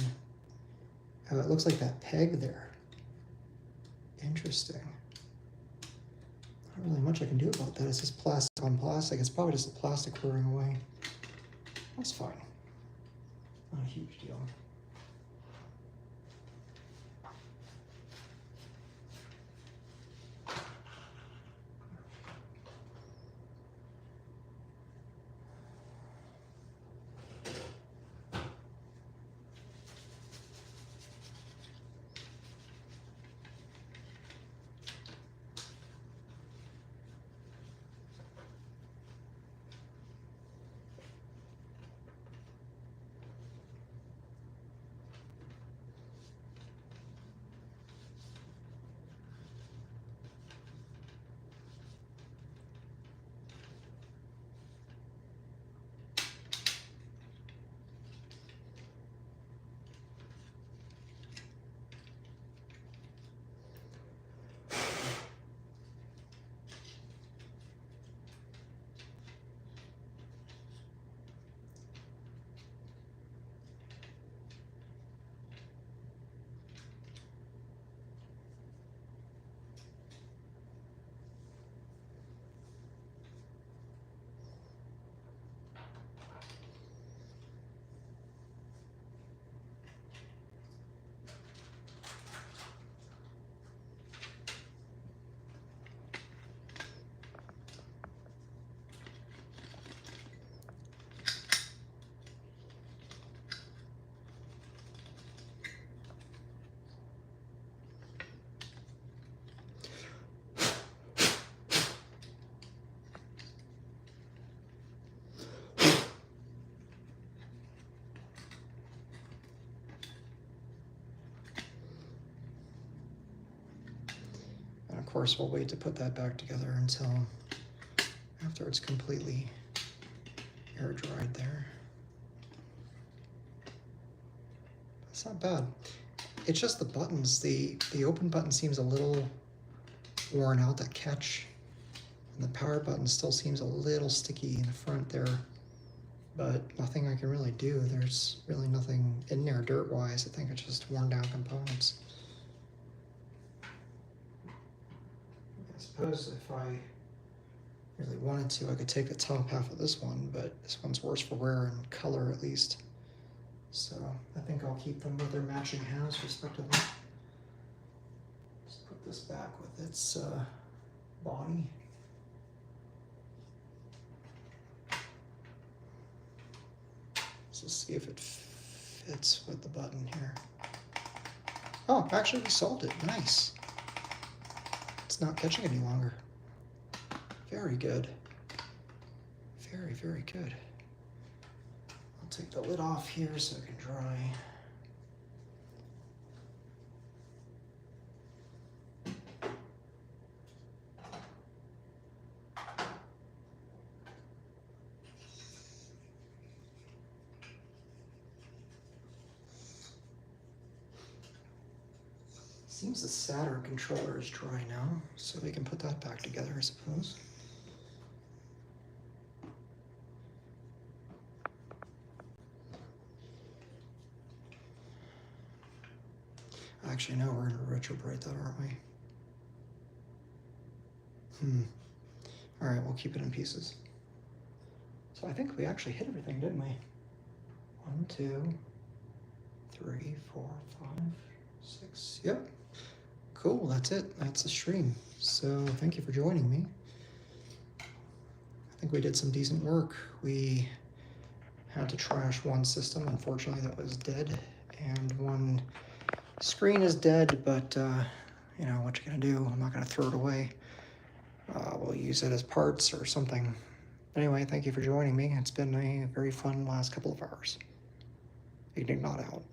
Speaker 1: Oh, it looks like that peg there. Interesting. Not really much I can do about that. It's just plastic on plastic. It's probably just the plastic wearing away. That's fine. Not a huge deal. Of course, we'll wait to put that back together until after it's completely air dried there. It's not bad. It's just the buttons. The open button seems a little worn out, that catch. And the power button still seems a little sticky in the front there. But nothing I can really do. There's really nothing in there dirt-wise. I think it's just worn down components. I suppose if I really wanted to, I could take the top half of this one, but this one's worse for wear and color at least. So I think I'll keep them with their matching halves respectively. Just put this back with its body. Let's see if it fits with the button here. Oh, actually we solved it. Nice. It's not catching any longer. Very good. Very, very good. I'll take the lid off here so it can dry. Seems the Saturn controller is dry now, so we can put that back together, I suppose. Actually, no, we're going to retrobrate that, aren't we? All right, we'll keep it in pieces. So I think we actually hit everything, didn't we? 1, 2, 3, 4, 5, 6. Yep. Cool, that's it. That's the stream. So thank you for joining me. I think we did some decent work. We had to trash one system, unfortunately, that was dead, and one screen is dead, but you know, what you're gonna do? I'm not gonna throw it away. We'll use it as parts or something. Anyway, thank you for joining me. It's been a very fun last couple of hours. Ignignxkt out.